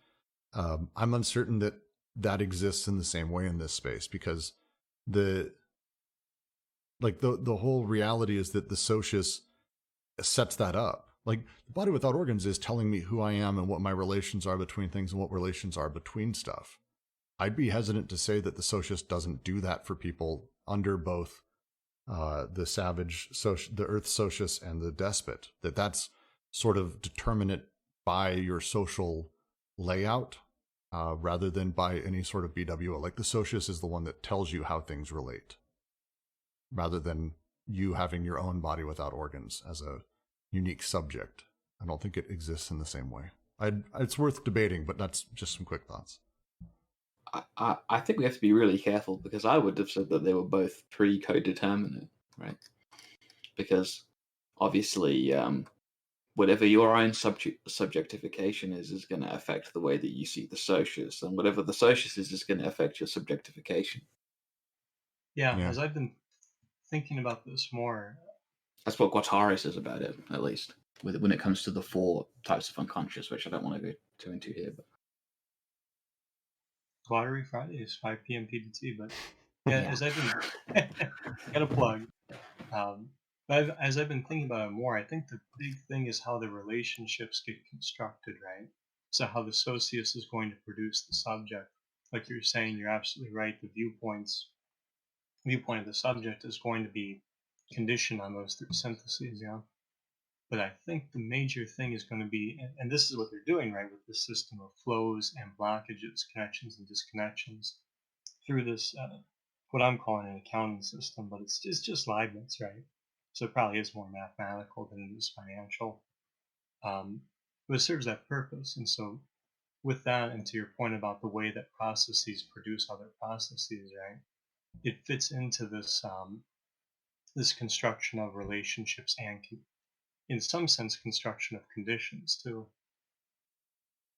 I'm uncertain that that exists in the same way in this space, because the whole reality is that the socius sets that up. Like, the body without organs is telling me who I am and what my relations are between things and what relations are between stuff. I'd be hesitant to say that the socius doesn't do that for people under both the savage, the earth socius, and the despot. That's sort of determinate by your social layout rather than by any sort of BWO. Like, the socius is the one that tells you how things relate, rather than you having your own body without organs as a unique subject. I don't think it exists in the same way. It's worth debating, but that's just some quick thoughts. I think we have to be really careful, because I would have said that they were both pre-codeterminate, right? Because obviously, whatever your own subjectification is going to affect the way that you see the socius, and whatever the socius is going to affect your subjectification. Yeah, as I've been thinking about this more. That's what Guattari says about it, at least, when it comes to the 4 types of unconscious, which I don't want to go too into here. But Guattari Fridays, 5 p.m. PDT. But yeah, as I've been got a plug. But as I've been thinking about it more, I think the big thing is how the relationships get constructed, right? So how the socius is going to produce the subject. Like you're saying, you're absolutely right. The viewpoint of the subject is going to be conditioned on those 3 syntheses, yeah. But I think the major thing is going to be, and this is what they're doing, right, with this system of flows and blockages, connections and disconnections, through this, what I'm calling an accounting system, but it's just Leibniz, right? So it probably is more mathematical than it is financial. But it serves that purpose. And so with that, and to your point about the way that processes produce other processes, right, it fits into this this construction of relationships and, in some sense, construction of conditions too.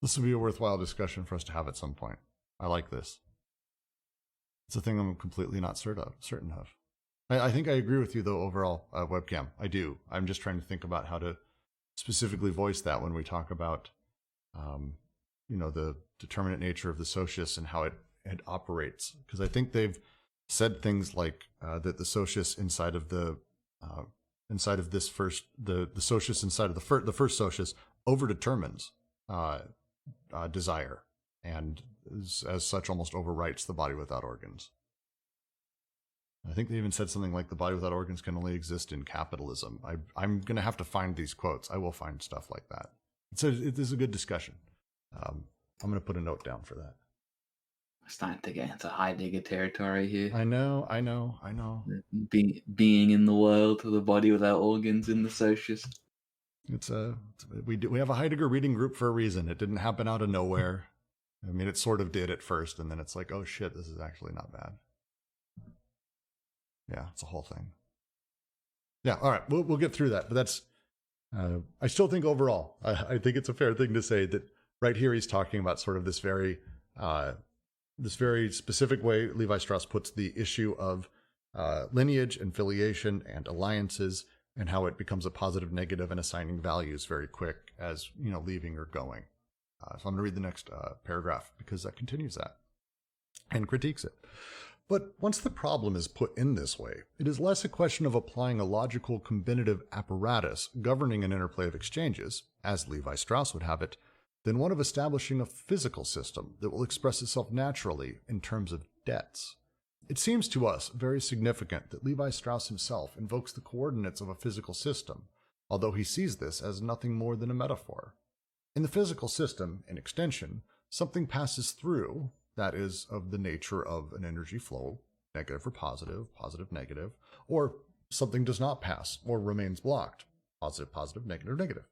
This would be a worthwhile discussion for us to have at some point. I like this. It's a thing I'm completely not certain of. I think I agree with you, though, overall, webcam. I do. I'm just trying to think about how to specifically voice that when we talk about, the determinate nature of the socius and how it operates. Because I think they've said things like that the socius inside of the socius inside of the first socius overdetermines desire, and as such almost overwrites the body without organs. I think they even said something like the body without organs can only exist in capitalism. I'm going to have to find these quotes. I will find stuff like that. It is a good discussion. I'm going to put a note down for that. Starting to get into Heidegger territory here. I know. Being in the world, the body without organs in the socius. We have a Heidegger reading group for a reason. It didn't happen out of nowhere. I mean, it sort of did at first, and then it's like, oh shit, this is actually not bad. Yeah, it's a whole thing. Yeah, all right, we'll get through that. But that's, I still think overall, I think it's a fair thing to say that right here he's talking about sort of this very specific way Levi Strauss puts the issue of lineage and filiation and alliances, and how it becomes a positive, negative, and assigning values very quick as, leaving or going. So I'm going to read the next paragraph, because that continues that and critiques it. But once the problem is put in this way, it is less a question of applying a logical combinative apparatus governing an interplay of exchanges, as Levi Strauss would have it, than one of establishing a physical system that will express itself naturally in terms of debts. It seems to us very significant that Levi Strauss himself invokes the coordinates of a physical system, although he sees this as nothing more than a metaphor. In the physical system, in extension, something passes through that is of the nature of an energy flow, negative or positive, positive, negative, or something does not pass or remains blocked, positive, positive, negative, negative.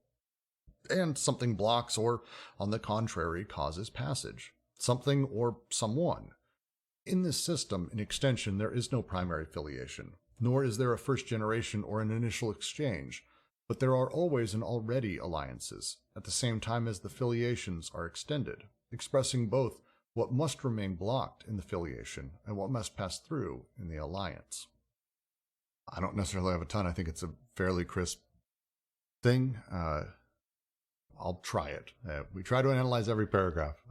And something blocks or, on the contrary, causes passage, something or someone. In this system, in extension, there is no primary filiation, nor is there a first generation or an initial exchange, but there are always and already alliances, at the same time as the filiations are extended, expressing both what must remain blocked in the filiation and what must pass through in the alliance. I don't necessarily have a ton. I think it's a fairly crisp thing. I'll try it. We try to analyze every paragraph.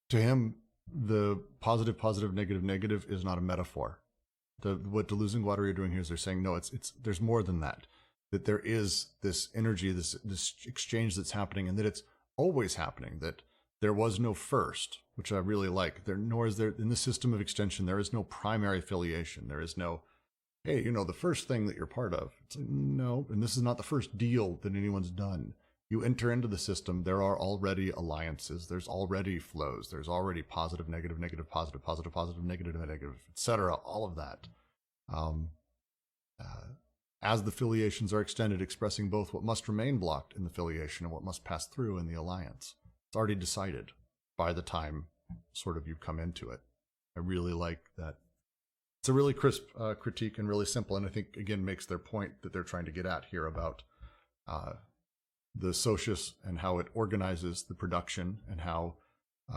To him, the positive, positive, negative, negative is not a metaphor. What Deleuze and Guattari are doing here is they're saying, no, there's more than that. That there is this energy, this exchange that's happening, and that it's always happening, that there was no first, which I really like. Nor is there, in the system of extension, there is no primary affiliation. There is no, hey, the first thing that you're part of. It's like, no, and this is not the first deal that anyone's done. You enter into the system, there are already alliances, there's already flows, there's already positive, negative, negative, positive, positive, positive, negative, negative, etc., all of that. As the filiations are extended, expressing both what must remain blocked in the filiation and what must pass through in the alliance. It's already decided by the time sort of you come into it. I really like that. It's a really crisp critique and really simple, and I think, again, makes their point that they're trying to get at here about the socius and how it organizes the production and how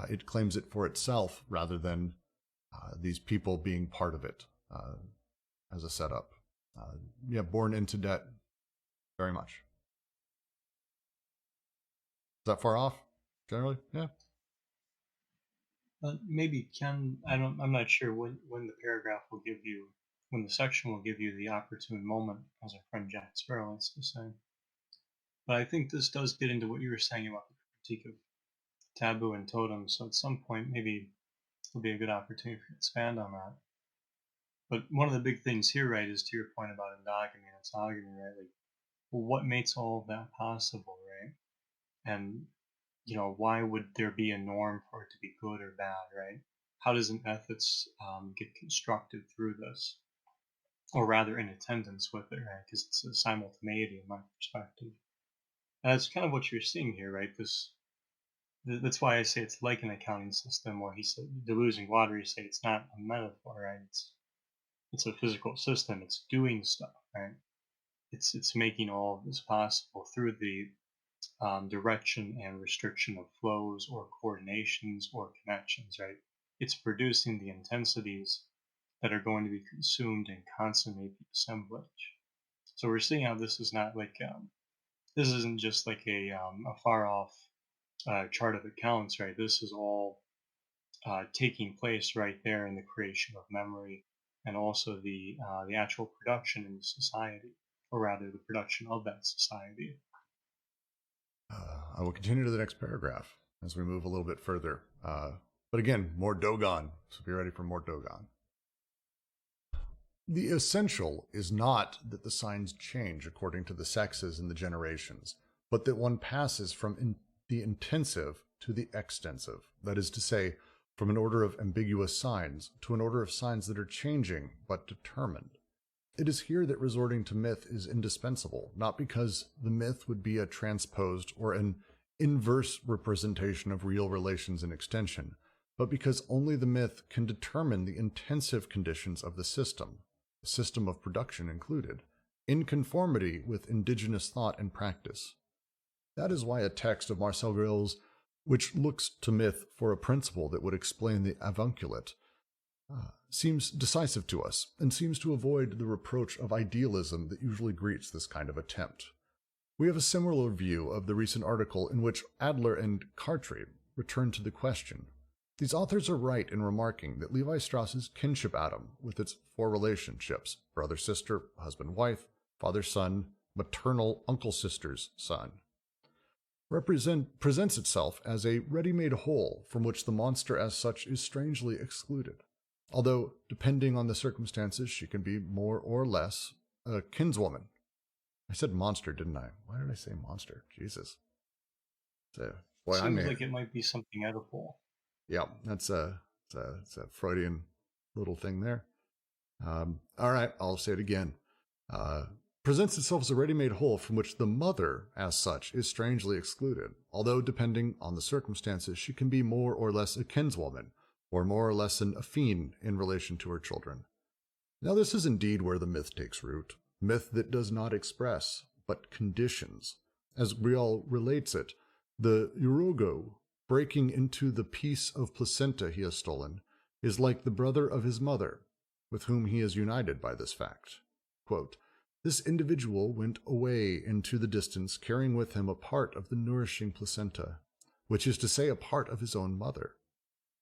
it claims it for itself rather than these people being part of it as a setup. Born into debt, very much. Is that far off, generally? Yeah. Maybe I'm not sure when the paragraph will give you, when the section will give you the opportune moment, as our friend Jack Sparrow likes to say. But I think this does get into what you were saying about the critique of taboo and totem. So at some point, maybe it'll be a good opportunity to expand on that. But one of the big things here, right, is to your point about endogamy and autogamy, right? Like, well, what makes all of that possible, right? And, why would there be a norm for it to be good or bad, right? How does an ethics get constructed through this? Or rather, in attendance with it, right? Because it's a simultaneity in my perspective. And that's kind of what you're seeing here, right? That's why I say it's like an accounting system, or Deleuze and Guattari say it's not a metaphor, right? It's a physical system. It's doing stuff, right? It's making all of this possible through the direction and restriction of flows or coordinations or connections, right? It's producing the intensities that are going to be consumed and consummate the assemblage. So we're seeing how this is not like this isn't just like a far off chart of accounts, right? This is all taking place right there in the creation of memory and also the actual production in the society, or rather the production of that society. I will continue to the next paragraph as we move a little bit further. But again, more Dogon, so be ready for more Dogon. The essential is not that the signs change according to the sexes and the generations, but that one passes from the intensive to the extensive, that is to say, from an order of ambiguous signs to an order of signs that are changing but determined. It is here that resorting to myth is indispensable, not because the myth would be a transposed or an inverse representation of real relations in extension, but because only the myth can determine the intensive conditions of the system of production included, in conformity with indigenous thought and practice. That is why a text of Marcel Grill's, which looks to myth for a principle that would explain the avunculate, seems decisive to us, and seems to avoid the reproach of idealism that usually greets this kind of attempt. We have a similar view of the recent article in which Adler and Cartry return to the question. These authors are right in remarking that Levi Strauss's kinship atom, with its four relationships, brother-sister, husband-wife, father-son, maternal uncle-sister's son, presents itself as a ready-made whole from which the monster as such is strangely excluded. Although, depending on the circumstances, she can be more or less a kinswoman. I said monster, didn't I? Why did I say monster? Jesus. So, boy, Seems like it might be something edible. Yeah, it's a Freudian little thing there. All right, I'll say it again. Presents itself as a ready-made whole from which the mother, as such, is strangely excluded. Although, depending on the circumstances, she can be more or less a kinswoman, or more or less an affine in relation to her children. Now, this is indeed where the myth takes root. Myth that does not express, but conditions. As Grial relates it, the Urogo, breaking into the piece of placenta he has stolen, is like the brother of his mother, with whom he is united by this fact. Quote, this individual went away into the distance, carrying with him a part of the nourishing placenta, which is to say a part of his own mother.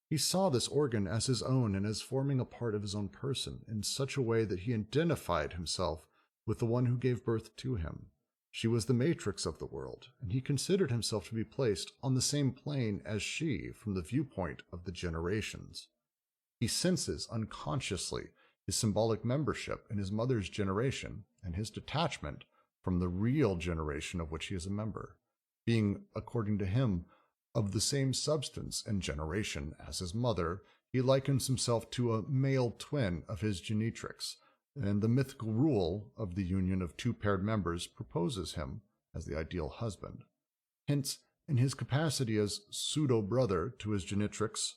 He saw this organ as his own and as forming a part of his own person in such a way that he identified himself with the one who gave birth to him. She was the matrix of the world, and he considered himself to be placed on the same plane as she from the viewpoint of the generations. He senses unconsciously his symbolic membership in his mother's generation and his detachment from the real generation of which he is a member, being, according to him, of the same substance and generation as his mother. He likens himself to a male twin of his genitrix, and the mythical rule of the union of two paired members proposes him as the ideal husband. Hence, in his capacity as pseudo-brother to his genitrix,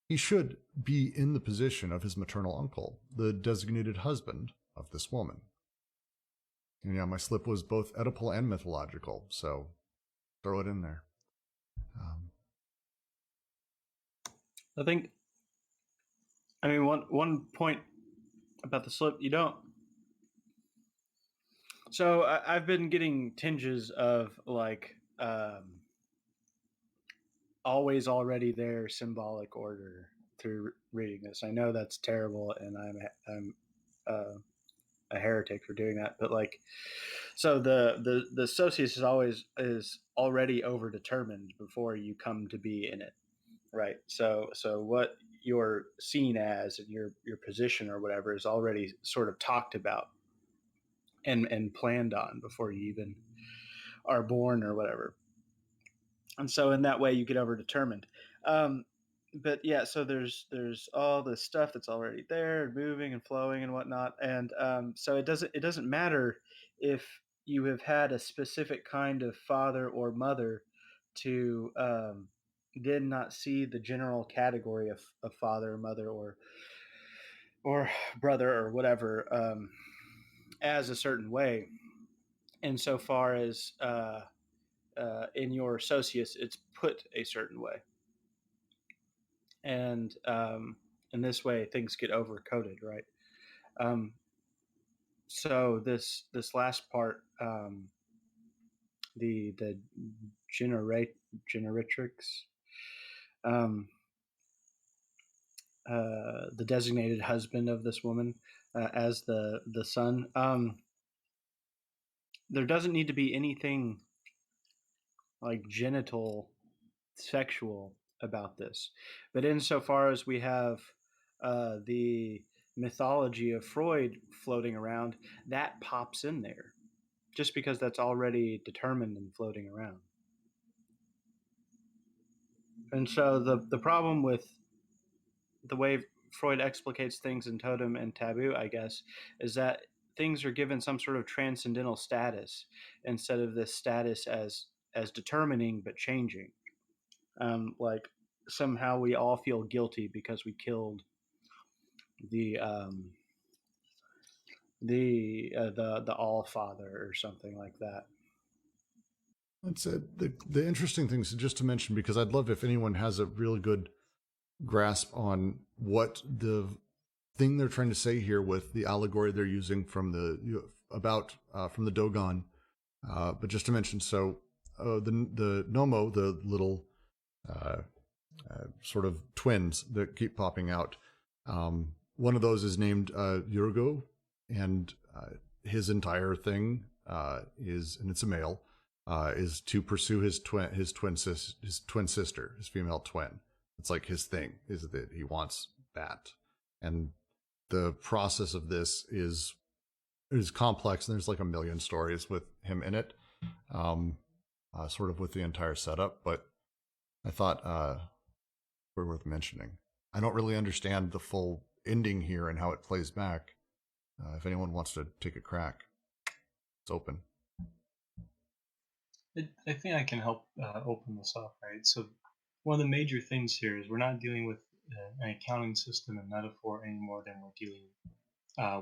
he should be in the position of his maternal uncle, the designated husband of this woman. And yeah, my slip was both Oedipal and mythological, so throw it in there. I think, one point about the slip, you don't. So I've been getting tinges of like always already there symbolic order through reading this. I know that's terrible, and I'm a heretic for doing that. But like, so the socius is already overdetermined before you come to be in it, right? So what you're seen as and your position or whatever is already sort of talked about and planned on before you even are born or whatever. And so in that way you get overdetermined. But yeah, so there's all this stuff that's already there, moving and flowing and whatnot. And so it doesn't matter if you have had a specific kind of father or mother to then not see the general category of father or mother or brother or whatever as a certain way. Insofar as in your socius, it's put a certain way. And in this way, things get overcoded, right? So this last part, the generatrix, the designated husband of this woman as the son. There doesn't need to be anything like genital, sexual about this, but insofar as we have the mythology of Freud floating around, that pops in there, just because that's already determined and floating around. And so the problem with the way Freud explicates things in Totem and Taboo, I guess, is that things are given some sort of transcendental status instead of this status as determining but changing. Like somehow we all feel guilty because we killed the All Father or something like that. That's the interesting things just to mention, because I'd love if anyone has a really good grasp on what the thing they're trying to say here with the allegory they're using from the Dogon. But just to mention, so the Nomo, the little sort of twins that keep popping out. One of those is named Yurgo, and his entire thing is, and it's a male, is to pursue his twin sister, his female twin. It's like his thing is that he wants that, and the process of this is complex. And there's like a million stories with him in it, sort of with the entire setup. But I thought were worth mentioning. I don't really understand the full ending here and how it plays back. If anyone wants to take a crack, it's open. I think I can help open this up, right? So one of the major things here is we're not dealing with an accounting system and metaphor any more than we're dealing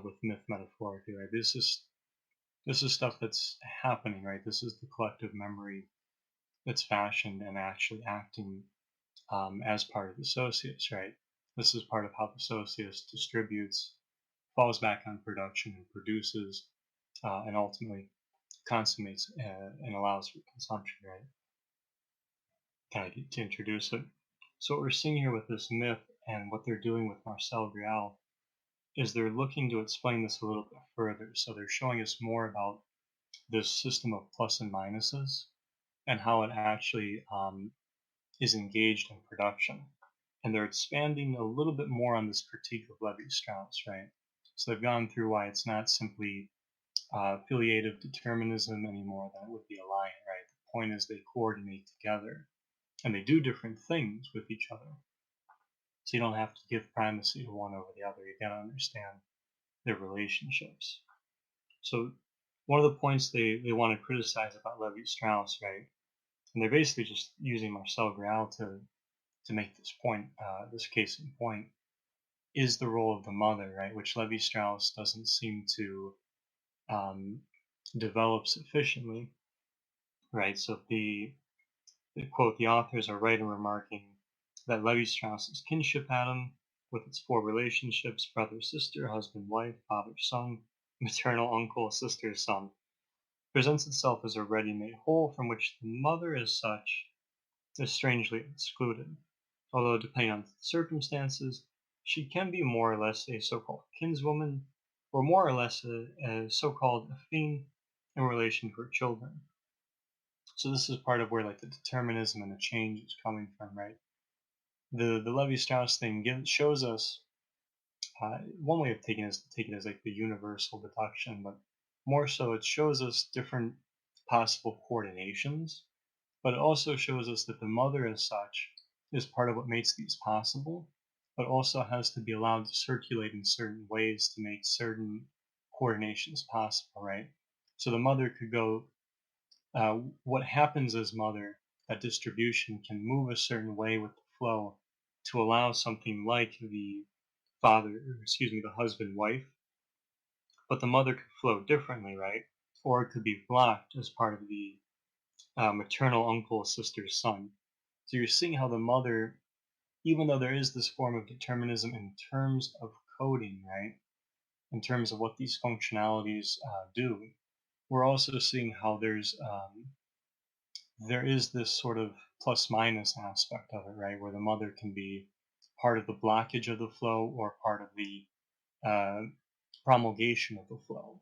with myth metaphorically, right? This is stuff that's happening, right? This is the collective memory that's fashioned and actually acting as part of the socius, right? This is part of how the socius distributes, falls back on production and produces, and ultimately consummates and allows for consumption, right? Kind of to introduce it. So what we're seeing here with this myth and what they're doing with Marcel Grial is they're looking to explain this a little bit further. So they're showing us more about this system of plus and minuses and how it actually is engaged in production. And they're expanding a little bit more on this critique of Levi-Strauss, right? So they've gone through why it's not simply affiliative determinism anymore than it would be a line, right? The point is they coordinate together and they do different things with each other. So you don't have to give primacy to one over the other. You got to understand their relationships. So one of the points they want to criticize about Levi-Strauss, right? And they're basically just using Marcel Grial to make this point, this case in point, is the role of the mother, right? Which Levi-Strauss doesn't seem to develop sufficiently, right? So the quote, the authors are right in remarking that Levi-Strauss's kinship atom, with its four relationships, brother, sister, husband, wife, father, son, maternal uncle, sister, son, presents itself as a ready-made whole from which the mother as such is strangely excluded. Although, depending on circumstances, she can be more or less a so-called kinswoman, or more or less a so-called affine in relation to her children. So this is part of where like the determinism and the change is coming from, right? The Levi-Strauss thing shows us one way of taking it is to take it as like the universal deduction, but more so it shows us different possible coordinations, but it also shows us that the mother as such is part of what makes these possible, but also has to be allowed to circulate in certain ways to make certain coordinations possible, right? So the mother could go, what happens as mother, that distribution can move a certain way with the flow to allow something like the the husband-wife, but the mother could flow differently, right? Or it could be blocked as part of the maternal uncle, sister, son. So you're seeing how the mother, even though there is this form of determinism in terms of coding, right? In terms of what these functionalities do, we're also seeing how there is this sort of plus minus aspect of it, right? Where the mother can be part of the blockage of the flow or part of the promulgation of the flow.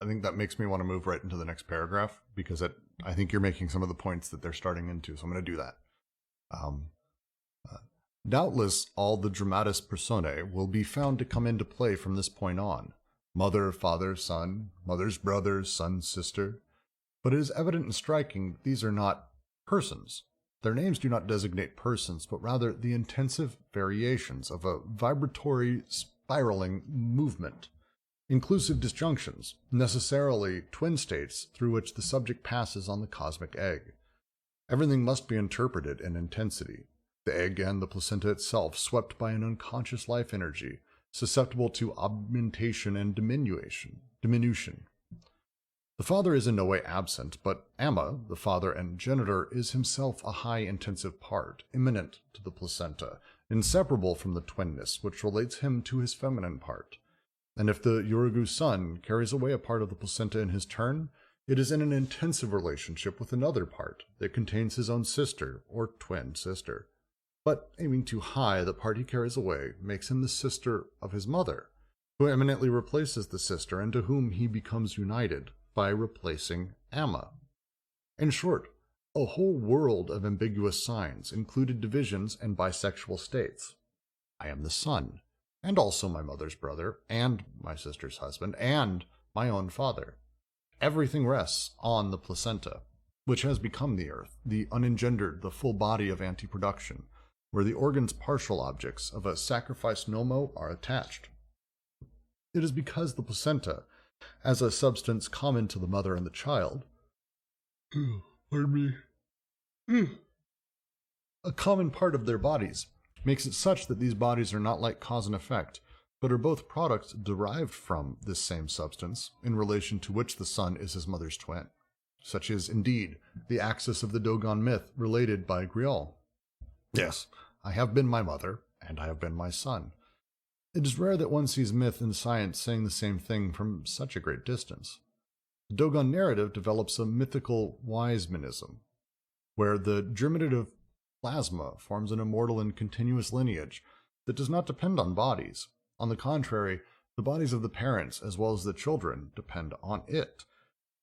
I think that makes me want to move right into the next paragraph because I think you're making some of the points that they're starting into. So I'm going to do that. Doubtless, all the dramatis personae will be found to come into play from this point on. Mother, father, son, mother's brother, son's sister. But it is evident and striking that these are not persons. Their names do not designate persons, but rather the intensive variations of a vibratory, spiraling movement. Inclusive disjunctions, necessarily twin states through which the subject passes on the cosmic egg. Everything must be interpreted in intensity. The egg and the placenta itself swept by an unconscious life energy, susceptible to augmentation and diminution. The father is in no way absent, but Amma, the father and genitor, is himself a high intensive part, immanent to the placenta, inseparable from the twinness which relates him to his feminine part. And if the Urugu son carries away a part of the placenta in his turn, it is in an intensive relationship with another part that contains his own sister or twin sister. But aiming too high, the part he carries away makes him the sister of his mother, who eminently replaces the sister and to whom he becomes united by replacing Amma. In short, a whole world of ambiguous signs included divisions and bisexual states. I am the son, and also my mother's brother, and my sister's husband, and my own father. Everything rests on the placenta, which has become the earth, the unengendered, the full body of anti-production, where the organ's partial objects of a sacrificed nomo are attached. It is because the placenta, as a substance common to the mother and the child, pardon me, a common part of their bodies, makes it such that these bodies are not like cause and effect, but are both products derived from this same substance, in relation to which the son is his mother's twin. Such is, indeed, the axis of the Dogon myth related by Griol. Yes, I have been my mother, and I have been my son. It is rare that one sees myth and science saying the same thing from such a great distance. The Dogon narrative develops a mythical Weismanism, where the germinative plasma forms an immortal and continuous lineage that does not depend on bodies. On the contrary, the bodies of the parents as well as the children depend on it.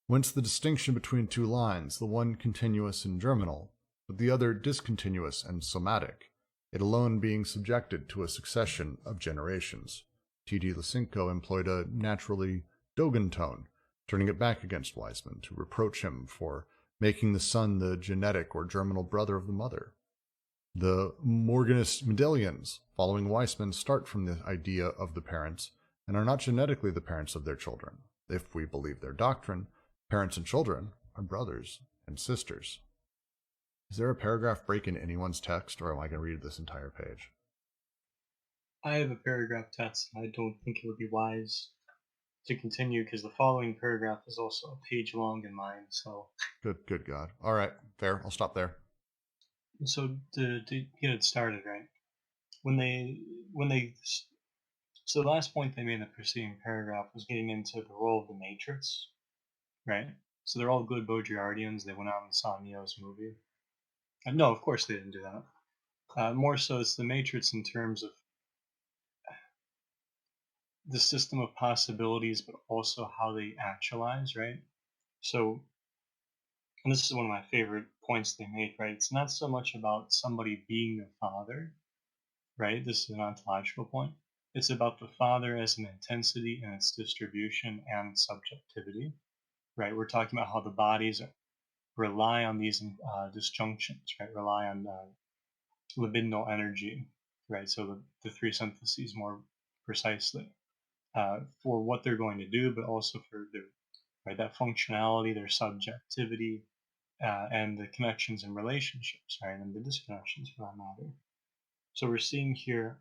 Whence the distinction between two lines, the one continuous and germinal, but the other discontinuous and somatic, it alone being subjected to a succession of generations. T.D. Lysenko employed a naturally Dogon tone, turning it back against Weisman to reproach him for making the son the genetic or germinal brother of the mother. The Morganist Mendelians, following Weisman, start from the idea of the parents and are not genetically the parents of their children. If we believe their doctrine, parents and children are brothers and sisters. Is there a paragraph break in anyone's text, or am I going to read this entire page? I have a paragraph text, and I don't think it would be wise to continue because the following paragraph is also a page long in mine. So good God. All right, fair. I'll stop there. So to get it started, right? So the last point they made in the preceding paragraph was getting into the role of the Matrix, right? So they're all good Baudrillardians. They went out and saw Neo's movie. No, of course they didn't do that. More so, it's the Matrix in terms of the system of possibilities, but also how they actualize, right? So, and this is one of my favorite points they make, right? It's not so much about somebody being a father, right? This is an ontological point. It's about the father as an intensity in its distribution and subjectivity, right? We're talking about how the bodies rely on these disjunctions, right? Rely on libidinal energy, right? So the three syntheses more precisely for what they're going to do, but also for their, right, that functionality, their subjectivity, and the connections and relationships, right, and the disconnections for that matter. So we're seeing here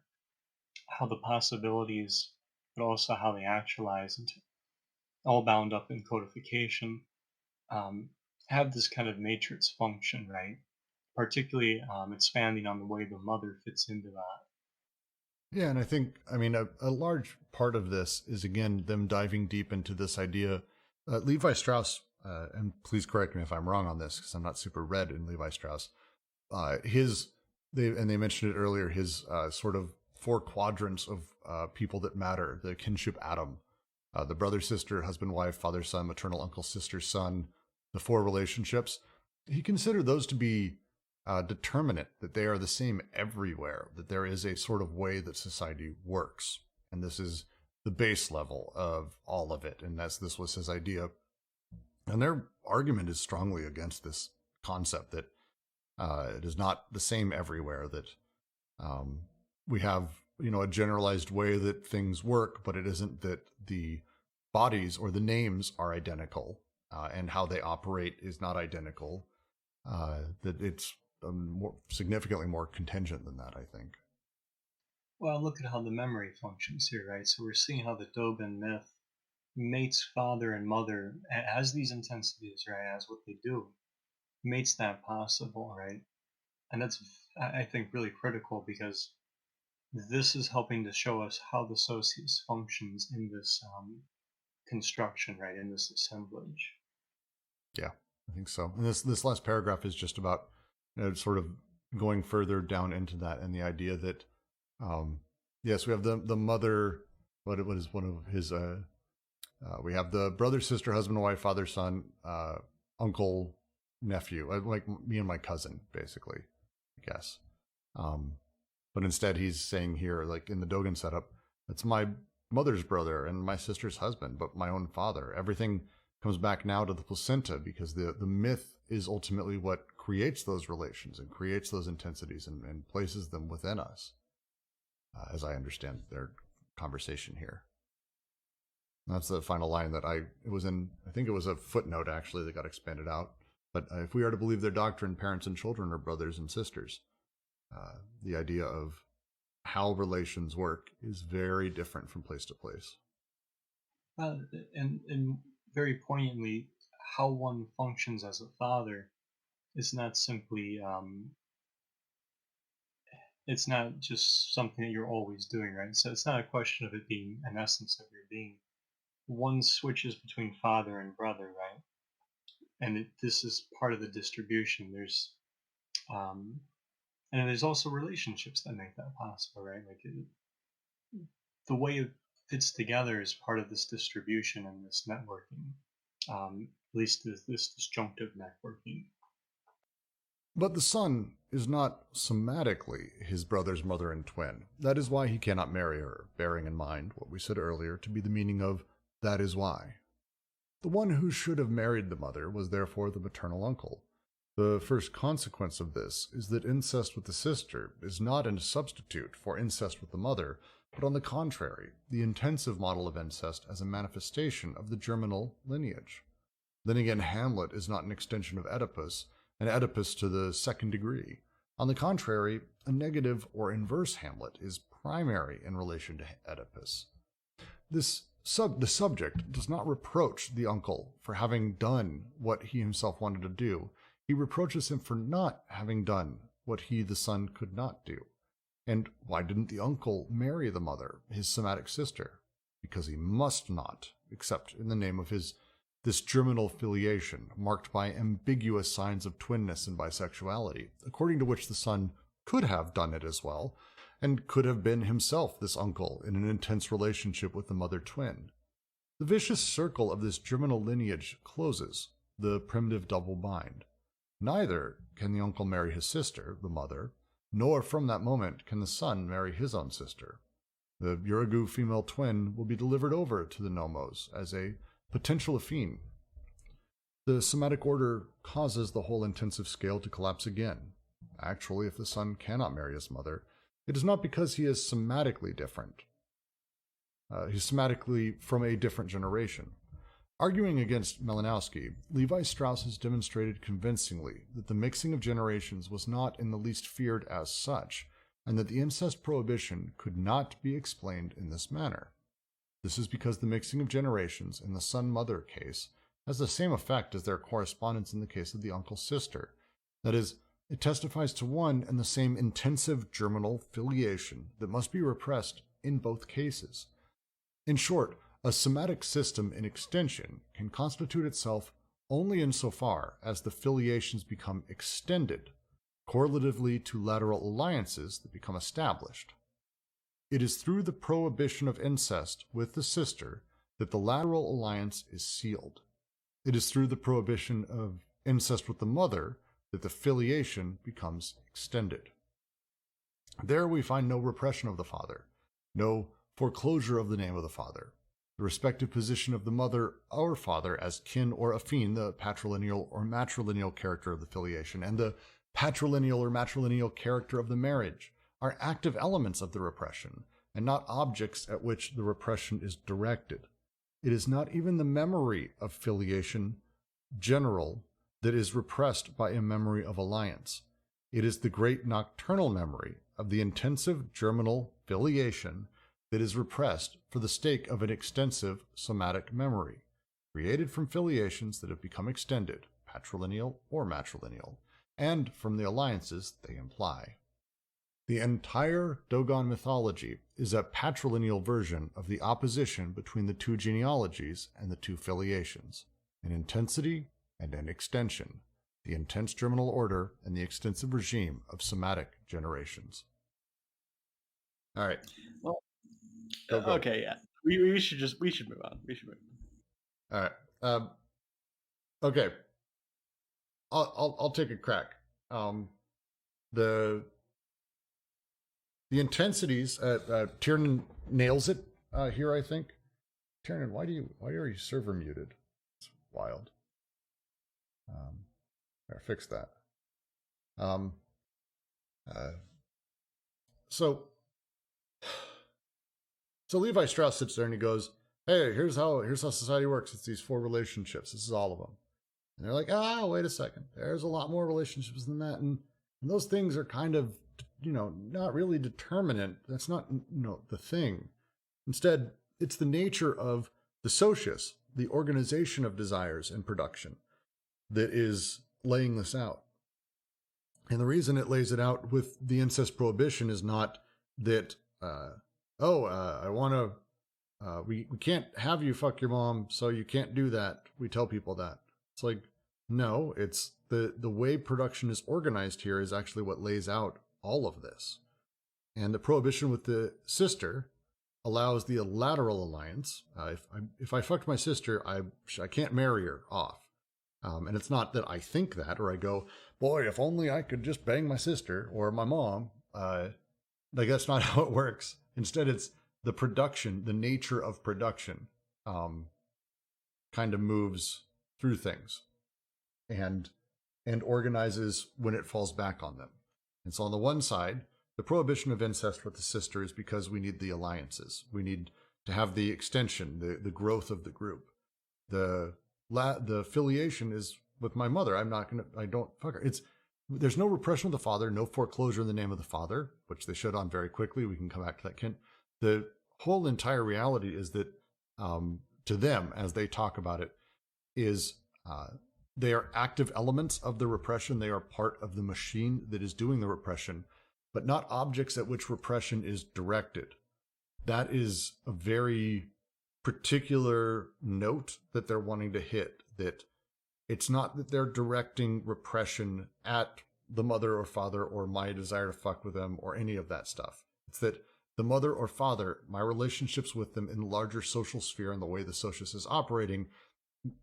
how the possibilities, but also how they actualize, into, all bound up in codification, have this kind of matrix function, right? Particularly expanding on the way the mother fits into that. Yeah, and I think, a large part of this is, again, them diving deep into this idea. Levi Strauss, and please correct me if I'm wrong on this, because I'm not super read in Levi Strauss, they mentioned it earlier, his sort of 4 quadrants of people that matter, the kinship atom, the brother, sister, husband, wife, father, son, maternal uncle, sister, son, the 4 relationships. He considered those to be determinate, that they are the same everywhere, that there is a sort of way that society works. And this is the base level of all of it. And this was his idea. And their argument is strongly against this concept that it is not the same everywhere, that we have, a generalized way that things work, but it isn't that the bodies or the names are identical, and how they operate is not identical, that it's significantly more contingent than that, I think. Well, look at how the memory functions here, right? So we're seeing how the Dogon myth mates father and mother as these intensities, right? As what they do, makes that possible, right? And that's, I think, really critical, because this is helping to show us how the socius functions in this construction, right? In this assemblage. Yeah, I think so. And this last paragraph is just about sort of going further down into that, and the idea that yes, we have the mother, what is one of his we have the brother, sister, husband, wife, father, son, uncle, nephew, like me and my cousin, basically, I guess. But instead he's saying here, like in the Dogen setup, it's my mother's brother and my sister's husband, but my own father. Everything comes back now to the placenta because the myth is ultimately what creates those relations and creates those intensities and places them within us, as I understand their conversation here. And that's the final line that I think it was a footnote actually that got expanded out. But if we are to believe their doctrine, parents and children are brothers and sisters. The idea of how relations work is very different from place to place. And very poignantly, how one functions as a father is not simply, it's not just something that you're always doing, right? So it's not a question of it being an essence of your being. One switches between father and brother, right? And this is part of the distribution. And there's also relationships that make that possible, right? Like the way it fits together is part of this distribution and this networking, at least this disjunctive networking. But the son is not somatically his brother's mother and twin. That is why he cannot marry her, bearing in mind what we said earlier to be the meaning of that is why. The one who should have married the mother was therefore the maternal uncle. The first consequence of this is that incest with the sister is not a substitute for incest with the mother, but on the contrary, the intensive model of incest as a manifestation of the germinal lineage. Then again, Hamlet is not an extension of Oedipus, and Oedipus to the second degree. On the contrary, a negative or inverse Hamlet is primary in relation to Oedipus. The subject does not reproach the uncle for having done what he himself wanted to do. He reproaches him for not having done what he, the son, could not do. And why didn't the uncle marry the mother, his somatic sister? Because he must not, except in the name of this germinal filiation, marked by ambiguous signs of twinness and bisexuality, according to which the son could have done it as well, and could have been himself this uncle in an intense relationship with the mother twin. The vicious circle of this germinal lineage closes, the primitive double bind. Neither can the uncle marry his sister, the mother, nor from that moment can the son marry his own sister. The Urigu female twin will be delivered over to the nomos as a potential affine. The somatic order causes the whole intensive scale to collapse again. Actually, if the son cannot marry his mother, it is not because he is somatically different. He's somatically from a different generation. Arguing against Malinowski, Levi Strauss has demonstrated convincingly that the mixing of generations was not in the least feared as such, and that the incest prohibition could not be explained in this manner. This is because the mixing of generations in the son-mother case has the same effect as their correspondence in the case of the uncle-sister. That is, it testifies to one and the same intensive germinal filiation that must be repressed in both cases. In short, a somatic system in extension can constitute itself only insofar as the filiations become extended, correlatively to lateral alliances that become established. It is through the prohibition of incest with the sister that the lateral alliance is sealed. It is through the prohibition of incest with the mother that the filiation becomes extended. There we find no repression of the father, no foreclosure of the name of the father. The respective position of the mother or father as kin or affine, the patrilineal or matrilineal character of the filiation, and the patrilineal or matrilineal character of the marriage are active elements of the repression, and not objects at which the repression is directed. It is not even the memory of filiation general that is repressed by a memory of alliance. It is the great nocturnal memory of the intensive germinal filiation that is repressed for the sake of an extensive somatic memory, created from filiations that have become extended, patrilineal or matrilineal, and from the alliances they imply. The entire Dogon mythology is a patrilineal version of the opposition between the two genealogies and the two filiations, in intensity and in extension, the intense germinal order and the extensive regime of somatic generations. All right. Well, Go. Okay, yeah. We should move on. All right. Okay. I'll take a crack. The intensities. Tiernan nails it here, I think. Tiernan, why are you server muted? It's wild. I'll fix that. So Levi Strauss sits there and he goes, "Hey, here's how society works. It's these 4 relationships. This is all of them." And they're like, wait a second. There's a lot more relationships than that. And those things are kind of, not really determinant. That's not, the thing. Instead, it's the nature of the socius, the organization of desires and production, that is laying this out. And the reason it lays it out with the incest prohibition is not that, I want to, we can't have you fuck your mom, so you can't do that. We tell people that. It's like, no, it's the way production is organized here is actually what lays out all of this. And the prohibition with the sister allows the lateral alliance. If I fucked my sister, I can't marry her off. And it's not that I think that, or I go, boy, if only I could just bang my sister or my mom. Like, that's not how it works. Instead, it's the production, the nature of production, kind of moves through things and organizes when it falls back on them. And so on the one side, the prohibition of incest with the sister is because we need the alliances. We need to have the extension, the growth of the group. The affiliation is with my mother. I don't fuck her. There's no repression of the father, no foreclosure in the name of the father, which they showed on very quickly. We can come back to that, Kent. The whole entire reality is that, to them, as they talk about it, is they are active elements of the repression. They are part of the machine that is doing the repression, but not objects at which repression is directed. That is a very particular note that they're wanting to hit, that it's not that they're directing repression at the mother or father or my desire to fuck with them or any of that stuff. It's that the mother or father, my relationships with them in the larger social sphere and the way the socius is operating,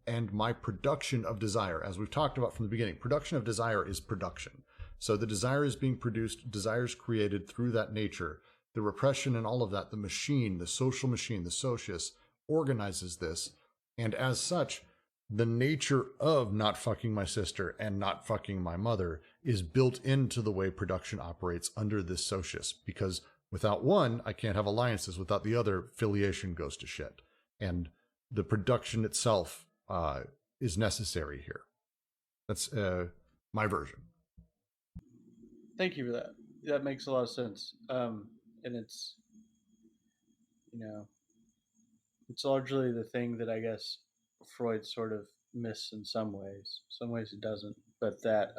and my production of desire, as we've talked about from the beginning. Production of desire is production. So the desire is being produced, desires created through that nature. The repression and all of that, the machine, the social machine, the socius, organizes this. And as such, the nature of not fucking my sister and not fucking my mother is built into the way production operates under this socius. Because without one, I can't have alliances. Without the other, filiation goes to shit. And the production itself is necessary here. That's my version. Thank you for that. That makes a lot of sense. And it's, it's largely the thing that I guess Freud sort of missed in some ways. Some ways it doesn't, but that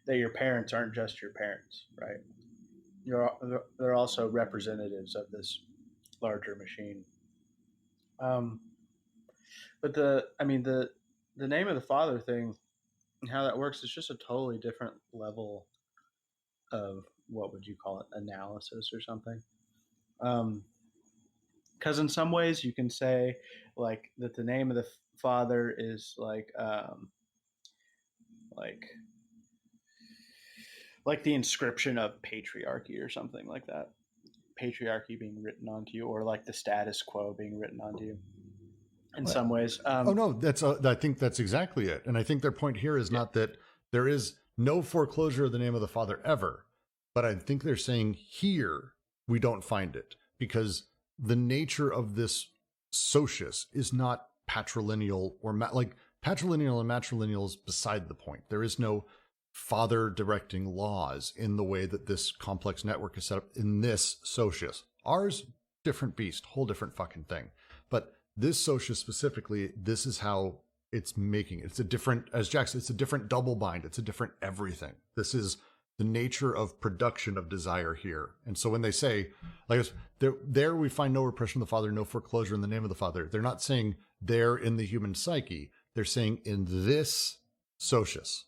your parents aren't just your parents, right? They're also representatives of this larger machine. But the name of the father thing and how that works is just a totally different level of, what would you call it, analysis or something. Because in some ways you can say like that the name of the father is like the inscription of patriarchy or something like that. Patriarchy being written onto you, or like the status quo being written onto you. In some ways. I think that's exactly it. And I think their point here is not that there is no foreclosure of the name of the father ever, but I think they're saying here we don't find it because the nature of this socius is not patrilineal or patrilineal and matrilineal is beside the point. There is no father directing laws in the way that this complex network is set up in this socius. Ours, different beast, whole different fucking thing. But this socius specifically, this is how it's making it. It's a different, as Jack said, it's a different double bind. It's a different everything. This is the nature of production of desire here. And so when they say, like, there we find no repression of the father, no foreclosure in the name of the father. They're not saying there in the human psyche. They're saying in this socius.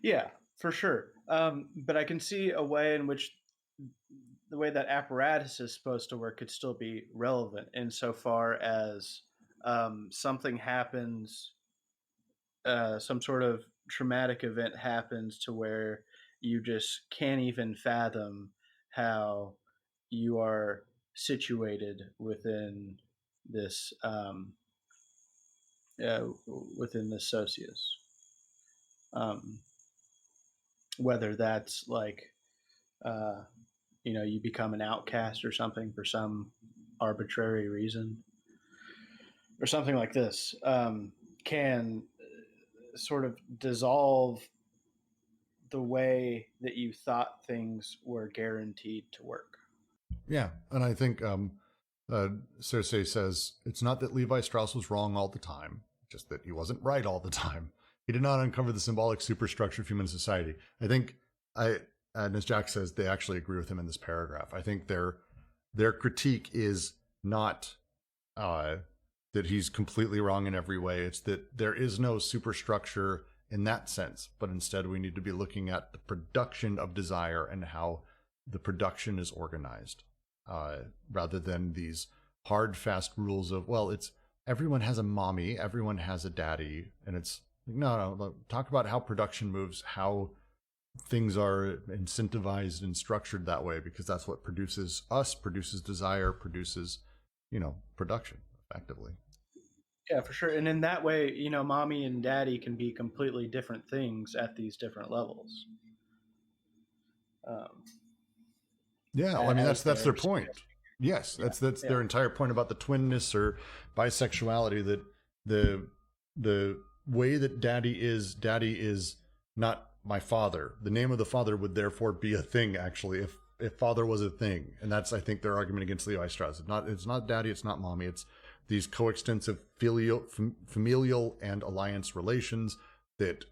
Yeah, for sure. But I can see a way in which the way that apparatus is supposed to work could still be relevant insofar as something happens, some sort of traumatic event happens to where you just can't even fathom how you are situated within this within this socius. Whether that's like you become an outcast or something for some arbitrary reason, or something like this, can sort of dissolve the way that you thought things were guaranteed to work. Yeah, and I think Cersei says, it's not that Levi Strauss was wrong all the time, just that he wasn't right all the time. He did not uncover the symbolic superstructure of human society. I think, and as Jack says, they actually agree with him in this paragraph. I think their critique is not that he's completely wrong in every way. It's that there is no superstructure in that sense, but instead we need to be looking at the production of desire and how the production is organized, rather than these hard, fast rules of, well, it's everyone has a mommy, everyone has a daddy, and it's no, talk about how production moves, how things are incentivized and structured that way, because that's what produces us, produces desire, produces, production, effectively. Yeah, for sure. And in that way, mommy and daddy can be completely different things at these different levels. Yeah, well, I mean, that's their point. Yes, that's their entire point about the twinness or bisexuality, that the way that daddy is not my father. The name of the father would therefore be a thing, actually, if father was a thing. And that's, I think, their argument against Levi Strauss. It's not daddy, it's not mommy, it's these coextensive familial and alliance relations that,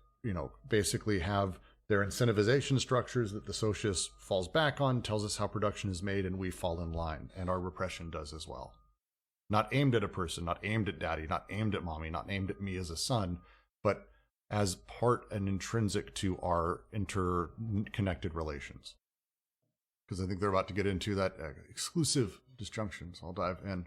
basically have their incentivization structures that the socius falls back on, tells us how production is made, and we fall in line, and our repression does as well. Not aimed at a person, not aimed at daddy, not aimed at mommy, not aimed at me as a son, but as part and intrinsic to our interconnected relations. Because I think they're about to get into that exclusive disjunction, so I'll dive in.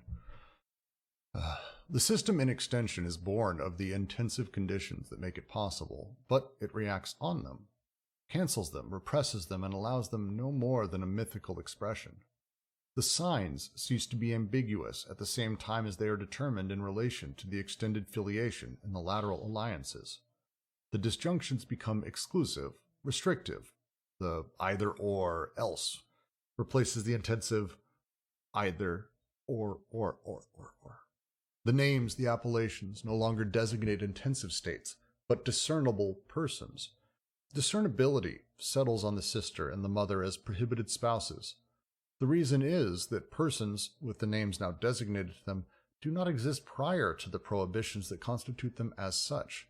The system in extension is born of the intensive conditions that make it possible, but it reacts on them, cancels them, represses them, and allows them no more than a mythical expression. The signs cease to be ambiguous at the same time as they are determined in relation to the extended filiation and the lateral alliances. The disjunctions become exclusive, restrictive. The either or else replaces the intensive either or. The names, the appellations, no longer designate intensive states, but discernible persons. Discernibility settles on the sister and the mother as prohibited spouses. The reason is that persons, with the names now designated to them, do not exist prior to the prohibitions that constitute them as such.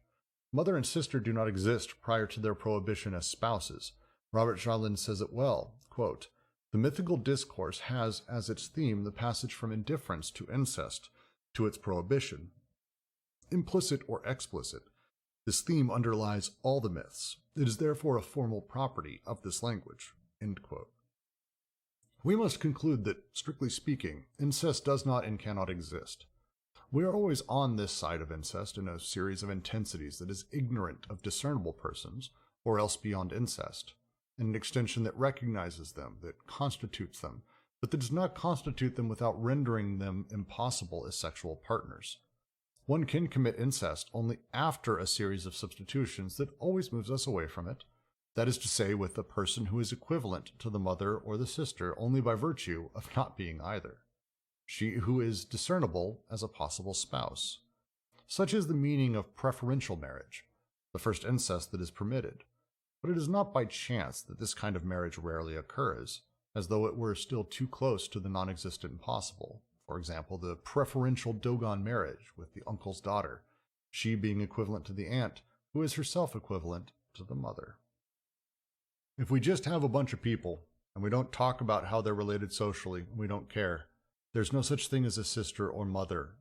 Mother and sister do not exist prior to their prohibition as spouses. Robert Jarlin says it well, quote, "The mythical discourse has as its theme the passage from indifference to incest, to its prohibition. Implicit or explicit, this theme underlies all the myths. It is therefore a formal property of this language." End quote. We must conclude that, strictly speaking, incest does not and cannot exist. We are always on this side of incest in a series of intensities that is ignorant of discernible persons, or else beyond incest, in an extension that recognizes them, that constitutes them, but that does not constitute them without rendering them impossible as sexual partners. One can commit incest only after a series of substitutions that always moves us away from it, that is to say, with a person who is equivalent to the mother or the sister only by virtue of not being either. She who is discernible as a possible spouse. Such is the meaning of preferential marriage, the first incest that is permitted. But it is not by chance that this kind of marriage rarely occurs, as though it were still too close to the non-existent impossible. For example, the preferential Dogon marriage with the uncle's daughter, she being equivalent to the aunt, who is herself equivalent to the mother. If we just have a bunch of people, and we don't talk about how they're related socially, we don't care, there's no such thing as a sister or mother.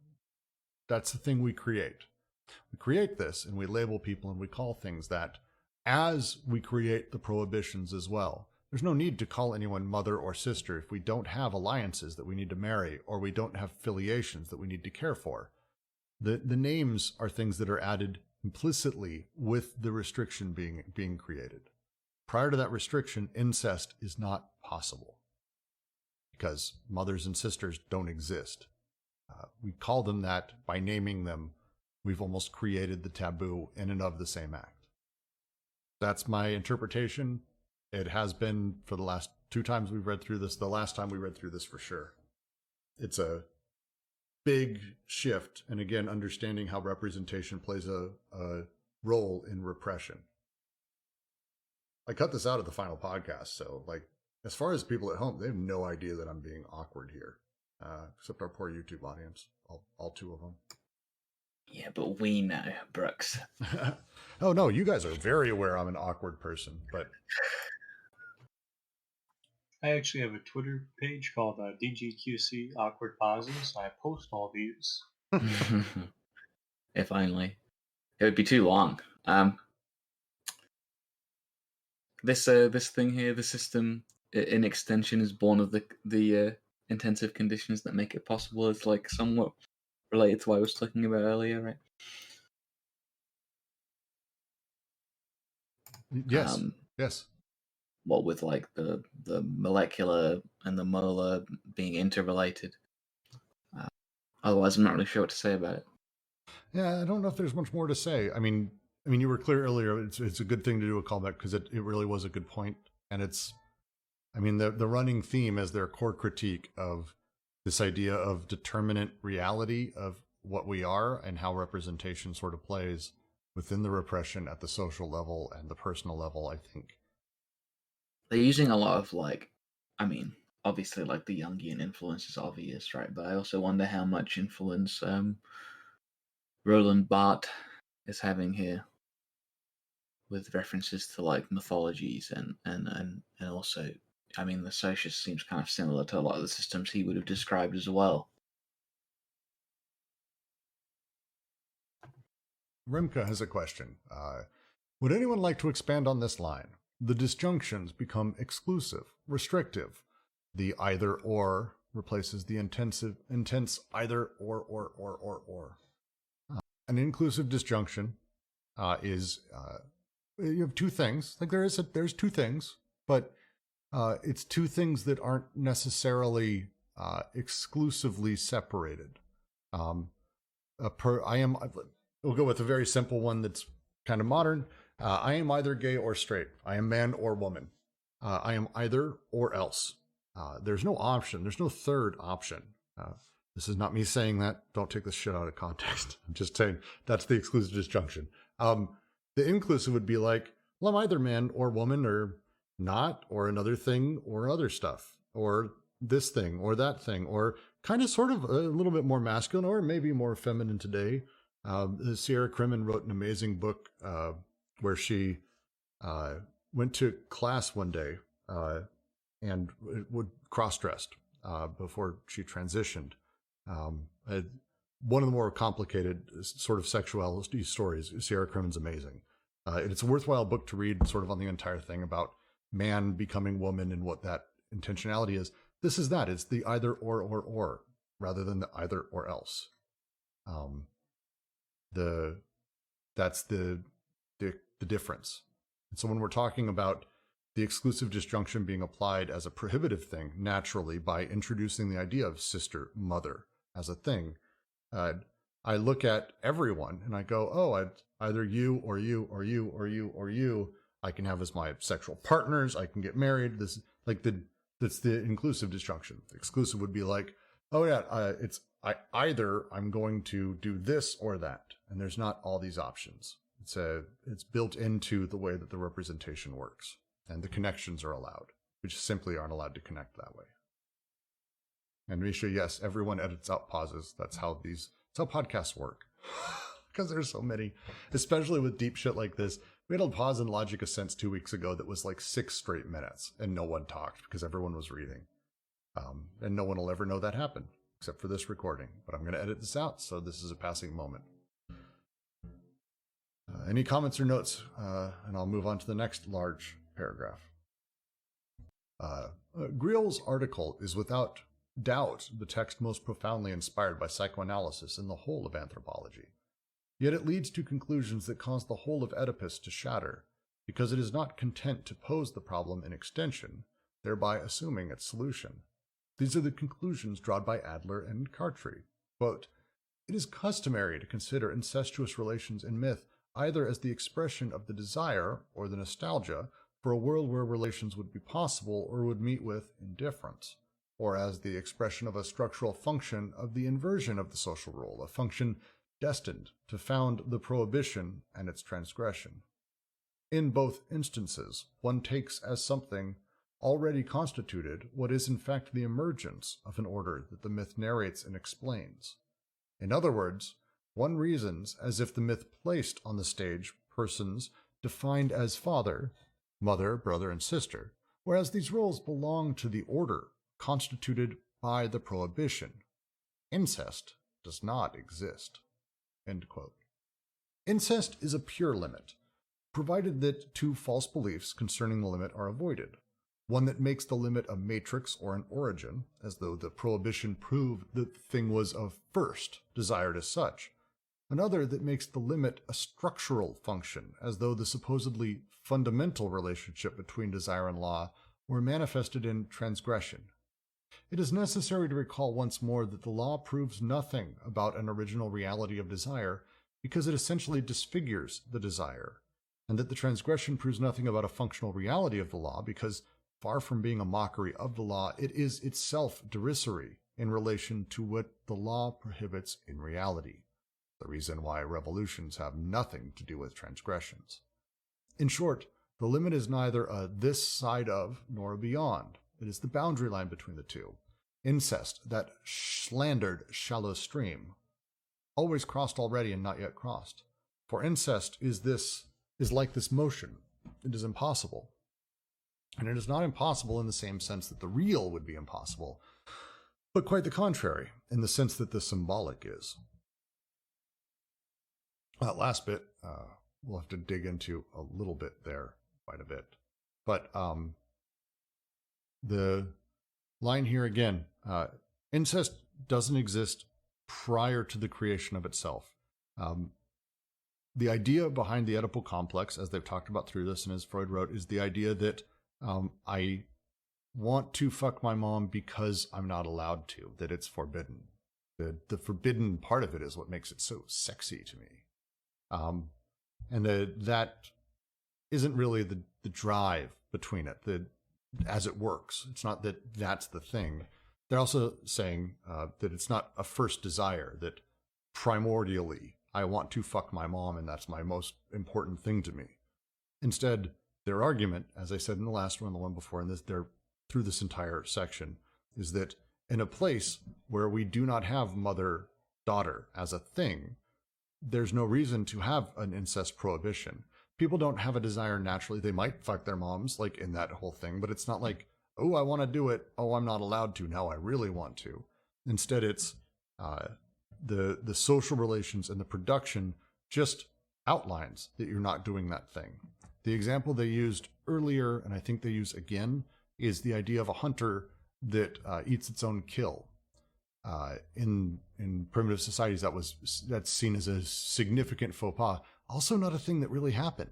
That's the thing we create. We create this, and we label people, and we call things that, as we create the prohibitions as well. There's no need to call anyone mother or sister if we don't have alliances that we need to marry, or we don't have filiations that we need to care for. The names are things that are added implicitly with the restriction being created. Prior to that restriction, incest is not possible because mothers and sisters don't exist. We call them that by naming them. We've almost created the taboo in and of the same act. That's my interpretation. It has been for the last 2 times we've read through this. The last time we read through this for sure. It's a big shift. And again, understanding how representation plays a role in repression. I cut this out of the final podcast. So like, as far as people at home, they have no idea that I'm being awkward here. Except our poor YouTube audience, all 2 of them. Yeah, but we know, Brooks. Oh no, you guys are very aware I'm an awkward person, but I actually have a Twitter page called DGQC Awkward Pauses. I post all these. If only. It would be too long. This thing here, the system in extension is born of the intensive conditions that make it possible. It's like somewhat related to what I was talking about earlier, right? Yes. Yes. Well, with like the molecular and the molar being interrelated. Otherwise, I'm not really sure what to say about it. Yeah, I don't know if there's much more to say. I mean, you were clear earlier. It's a good thing to do a callback because it really was a good point, and it's, I mean, the running theme as their core critique of this idea of determinate reality of what we are and how representation sort of plays within the repression at the social level and the personal level, I think. They're using a lot of like, I mean, obviously like the Jungian influence is obvious, right? But I also wonder how much influence Roland Barthes is having here with references to like mythologies and also, I mean, the socius seems kind of similar to a lot of the systems he would have described as well. Remke has a question. Would anyone like to expand on this line? The disjunctions become exclusive, restrictive. The either or replaces the intense either or. An inclusive disjunction is you have 2 things. Like there's 2 things, but it's 2 things that aren't necessarily exclusively separated. We'll go with a very simple one that's kind of modern. I am either gay or straight. I am man or woman. I am either or else. There's no option. There's no third option. This is not me saying that. Don't take this shit out of context. I'm just saying that's the exclusive disjunction. The inclusive would be like, well, I'm either man or woman or not, or another thing or other stuff, or this thing or that thing, or kind of sort of a little bit more masculine or maybe more feminine today. Sierra Crimmon wrote an amazing book where she went to class one day and would cross-dressed before she transitioned. One of the more complicated sort of sexuality stories. Sierra Crimmon's amazing. It's a worthwhile book to read sort of on the entire thing about man becoming woman and what that intentionality is. This is that. It's the either or rather than the either or else. That's the difference. And so when we're talking about the exclusive disjunction being applied as a prohibitive thing naturally by introducing the idea of sister, mother as a thing, I look at everyone and I go, oh, either you or you or you or you or you. I can have as my sexual partners. I can get married. This that's the inclusive disjunction. The exclusive would be like, oh yeah, I'm going to do this or that, and there's not all these options. It's built into the way that the representation works, and the connections are allowed, which simply aren't allowed to connect that way. And Misha, yes, everyone edits out pauses. That's how podcasts work. Because there's so many, especially with deep shit like this. We had a pause in Logic of Sense 2 weeks ago that was like 6 straight minutes, and no one talked because everyone was reading. And no one will ever know that happened, except for this recording. But I'm going to edit this out, so this is a passing moment. Any comments or notes? And I'll move on to the next large paragraph. Greel's article is without doubt the text most profoundly inspired by psychoanalysis in the whole of anthropology. Yet it leads to conclusions that cause the whole of Oedipus to shatter, because it is not content to pose the problem in extension, thereby assuming its solution. These are the conclusions drawn by Adler and Cartry. Quote, "It is customary to consider incestuous relations in myth either as the expression of the desire or the nostalgia for a world where relations would be possible or would meet with indifference, or as the expression of a structural function of the inversion of the social rule, a function destined to found the prohibition and its transgression. In both instances, one takes as something already constituted what is in fact the emergence of an order that the myth narrates and explains. In other words, one reasons as if the myth placed on the stage persons defined as father, mother, brother, and sister, whereas these roles belong to the order constituted by the prohibition. Incest does not exist." End quote. Incest is a pure limit, provided that two false beliefs concerning the limit are avoided. One that makes the limit a matrix or an origin, as though the prohibition proved that the thing was of first desired as such. Another that makes the limit a structural function, as though the supposedly fundamental relationship between desire and law were manifested in transgression. It is necessary to recall once more that the law proves nothing about an original reality of desire because it essentially disfigures the desire, and that the transgression proves nothing about a functional reality of the law because, far from being a mockery of the law, it is itself derisory in relation to what the law prohibits in reality, the reason why revolutions have nothing to do with transgressions. In short, the limit is neither a this side of nor a beyond. It is the boundary line between the two. Incest, that slandered shallow stream, always crossed already and not yet crossed. For incest is like this motion. It is impossible. And it is not impossible in the same sense that the real would be impossible, but quite the contrary, in the sense that the symbolic is. That last bit, we'll have to dig into a little bit there, quite a bit. But the line here again, incest doesn't exist prior to the creation of itself. The idea behind the Oedipal complex, as they've talked about through this and as Freud wrote, is the idea that I want to fuck my mom because I'm not allowed to, that it's forbidden. The forbidden part of it is what makes it so sexy to me. And that isn't really the drive between it, as it works. It's not that that's the thing. They're also saying that it's not a first desire, that primordially I want to fuck my mom and that's my most important thing to me. Instead, their argument, as I said in the last one, the one before, and they're through this entire section, is that in a place where we do not have mother-daughter as a thing, there's no reason to have an incest prohibition. People don't have a desire naturally. They might fuck their moms, like in that whole thing, but it's not like, oh, I want to do it. Oh, I'm not allowed to. Now I really want to. Instead, it's the social relations and the production just outlines that you're not doing that thing. The example they used earlier, and I think they use again, is the idea of a hunter that eats its own kill. In primitive societies, that's seen as a significant faux pas. Also not a thing that really happened.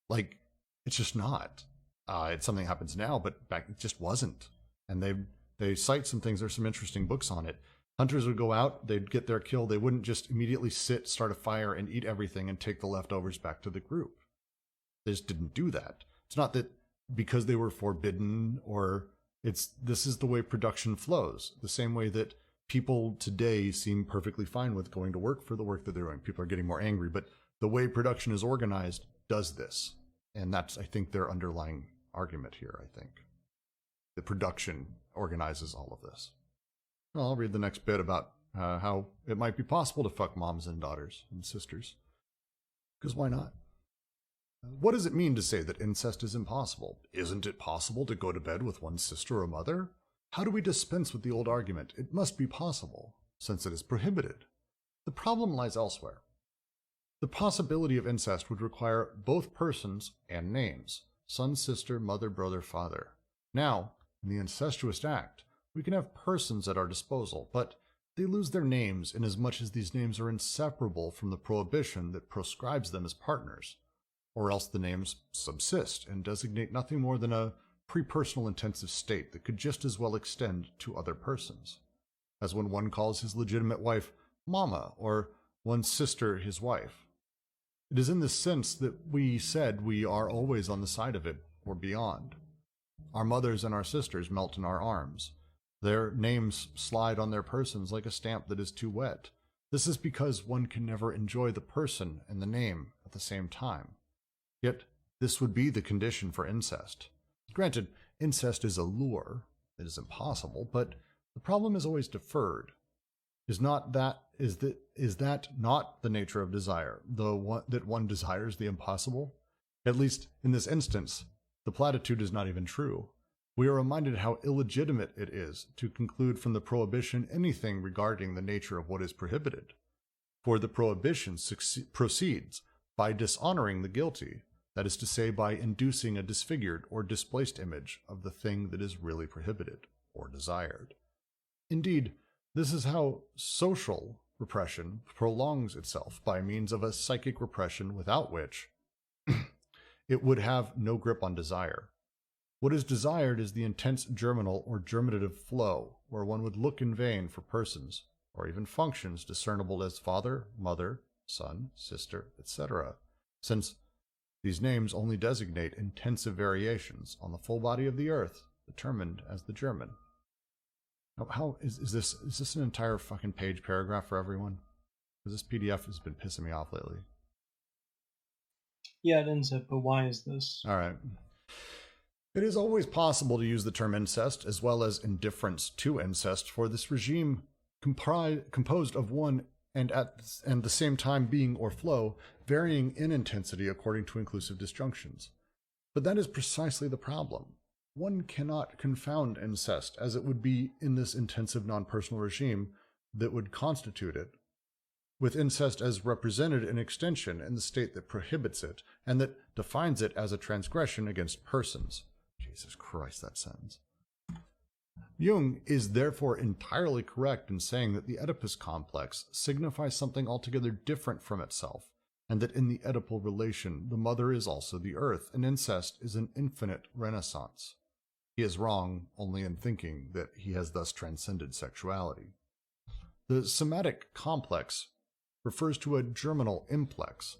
Like, it's just not. It's something that happens now, but back it just wasn't. And they cite some things. There's some interesting books on it. Hunters would go out, they'd get their kill. They wouldn't just immediately start a fire, and eat everything and take the leftovers back to the group. They just didn't do that. It's not that because they were forbidden, or this is the way production flows. The same way that people today seem perfectly fine with going to work for the work that they're doing. People are getting more angry, but the way production is organized does this. And that's, I think, their underlying argument here, I think. The production organizes all of this. Well, I'll read the next bit about how it might be possible to fuck moms and daughters and sisters. Because why not? What does it mean to say that incest is impossible? Isn't it possible to go to bed with one's sister or mother? How do we dispense with the old argument, it must be possible, since it is prohibited? The problem lies elsewhere. The possibility of incest would require both persons and names, son, sister, mother, brother, father. Now, in the incestuous act, we can have persons at our disposal, but they lose their names inasmuch as these names are inseparable from the prohibition that proscribes them as partners, or else the names subsist and designate nothing more than a pre-personal intensive state that could just as well extend to other persons, as when one calls his legitimate wife Mama or one's sister his wife. It is in this sense that we said we are always on the side of it or beyond. Our mothers and our sisters melt in our arms. Their names slide on their persons like a stamp that is too wet. This is because one can never enjoy the person and the name at the same time. Yet, this would be the condition for incest. Granted, incest is a lure. It is impossible, but the problem is always deferred. Is that not the nature of desire, that one desires the impossible? At least, in this instance, the platitude is not even true. We are reminded how illegitimate it is to conclude from the prohibition anything regarding the nature of what is prohibited. For the prohibition proceeds by dishonoring the guilty, that is to say, by inducing a disfigured or displaced image of the thing that is really prohibited or desired. Indeed, this is how social repression prolongs itself by means of a psychic repression without which it would have no grip on desire. What is desired is the intense germinal or germinative flow, where one would look in vain for persons, or even functions discernible as father, mother, son, sister, etc., since these names only designate intensive variations on the full body of the earth, determined as the German. Now, how is this an entire fucking page paragraph for everyone? Because this PDF has been pissing me off lately. Yeah, it ends it, but why is this? All right. It is always possible to use the term incest as well as indifference to incest for this regime composed of one and at the same time being or flow, varying in intensity according to inclusive disjunctions. But that is precisely the problem. One cannot confound incest as it would be in this intensive non-personal regime that would constitute it, with incest as represented in extension in the state that prohibits it and that defines it as a transgression against persons. Jesus Christ, that sentence. Jung is therefore entirely correct in saying that the Oedipus complex signifies something altogether different from itself, and that in the Oedipal relation the mother is also the earth, and incest is an infinite renaissance. He is wrong only in thinking that he has thus transcended sexuality. The somatic complex refers to a germinal implex.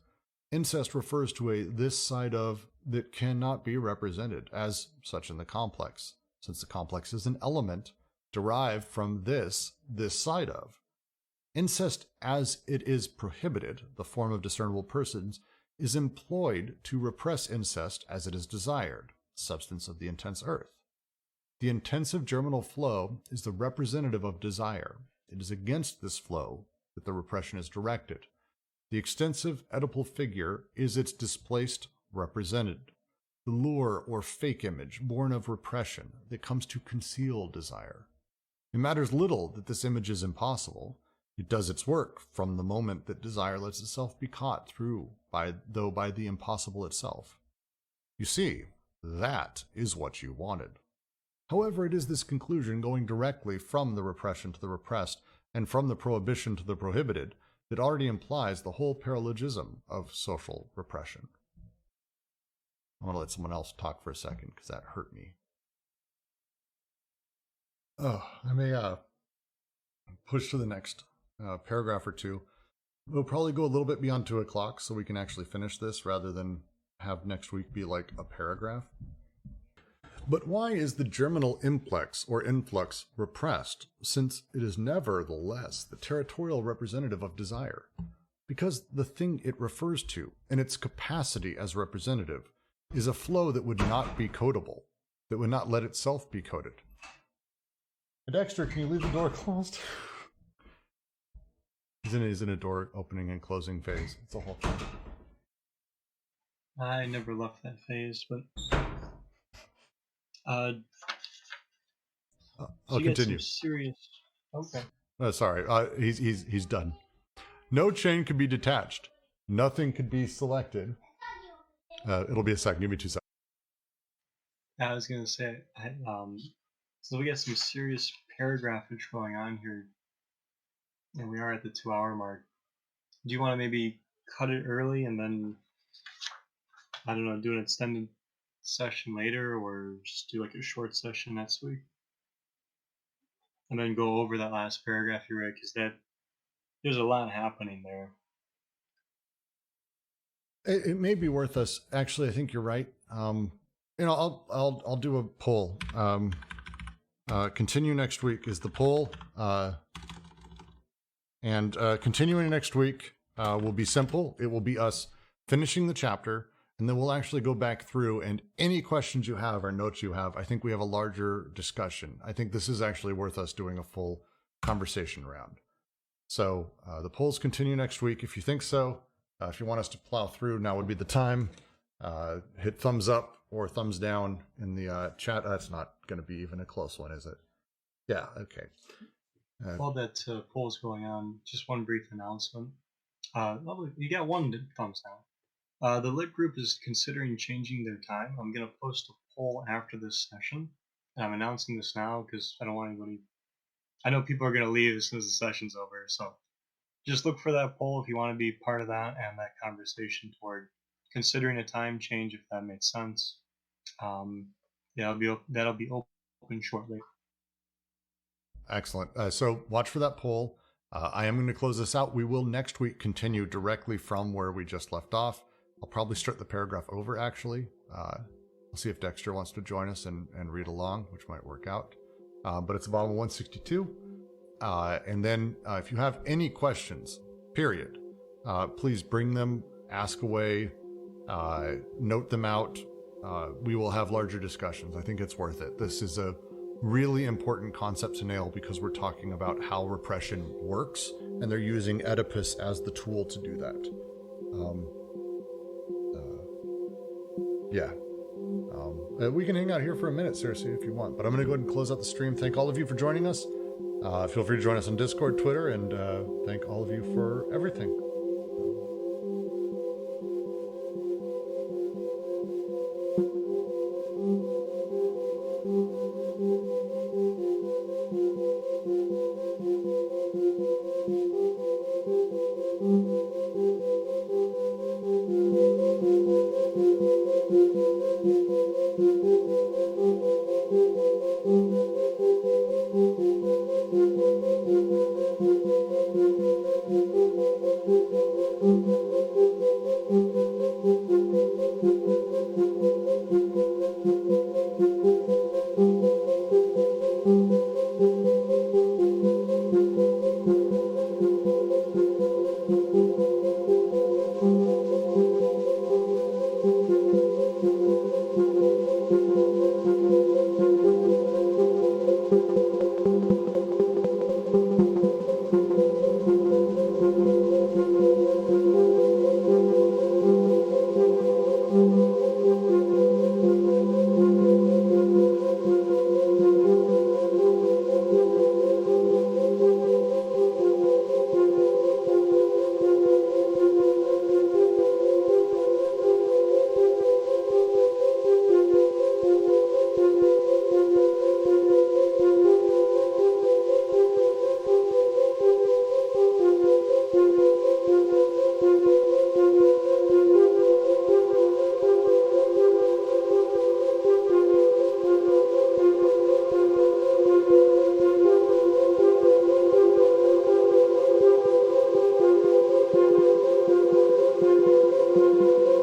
Incest refers to a this side of that cannot be represented as such in the complex, since the complex is an element derived from this side of. Incest as it is prohibited, the form of discernible persons, is employed to repress incest as it is desired, substance of the intense earth. The intensive germinal flow is the representative of desire. It is against this flow that the repression is directed. The extensive Oedipal figure is its displaced represented, the lure or fake image born of repression that comes to conceal desire. It matters little that this image is impossible. It does its work from the moment that desire lets itself be caught through by the impossible itself. You see, that is what you wanted. However, it is this conclusion going directly from the repression to the repressed and from the prohibition to the prohibited that already implies the whole paralogism of social repression. I'm going to let someone else talk for a second because that hurt me. I may push to the next paragraph or two. We'll probably go a little bit beyond 2 o'clock so we can actually finish this rather than have next week be like a paragraph. But why is the germinal implex or influx repressed, since it is nevertheless the territorial representative of desire? Because the thing it refers to, and its capacity as representative, is a flow that would not be codable, that would not let itself be coded. Dexter, can you leave the door closed? He's in a door opening and closing phase. It's a whole thing. I never left that phase, but I'll so continue. Serious. Okay. Sorry, he's done. No chain could be detached. Nothing could be selected. It'll be a second. Give me 2 seconds. I was gonna say, so we got some serious paragraphage going on here. And we are at the 2-hour mark. Do you want to maybe cut it early and then, I don't know, do an extended session later, or just do like a short session next week? And then go over that last paragraph you read, because there's a lot happening there. It may be worth us. Actually, I think you're right. I'll do a poll. Continue next week is the poll, and continuing next week will be simple. It will be us finishing the chapter, and then we'll actually go back through, and any questions you have or notes you have, I think we have a larger discussion. I think this is actually worth us doing a full conversation round. So the polls continue next week. If you think so, if you want us to plow through, now would be the time. Hit thumbs up or thumbs down in the chat. That's not going to be even a close one, is it? Yeah, okay. While that poll is going on, just one brief announcement. Lovely, you got one thumbs down. The lit group is considering changing their time. I'm going to post a poll after this session. And I'm announcing this now because I don't want anybody... I know people are going to leave as soon as the session's over, so just look for that poll if you want to be part of that and that conversation toward considering a time change, if that makes sense. That'll be open shortly. Excellent. So watch for that poll. I am going to close this out. We will next week continue directly from where we just left off. I'll probably start the paragraph over, actually. I'll see if Dexter wants to join us and read along, which might work out. But it's volume 162. And then if you have any questions, period, please bring them, ask away, note them out. We will have larger discussions. I think it's worth it. This is a really important concept to nail because we're talking about how repression works, and they're using Oedipus as the tool to do that. We can hang out here for a minute, seriously, if you want, but I'm going to go ahead and close out the stream. Thank all of you for joining us. Feel free to join us on Discord, Twitter, and thank all of you for everything.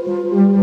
Mm-hmm.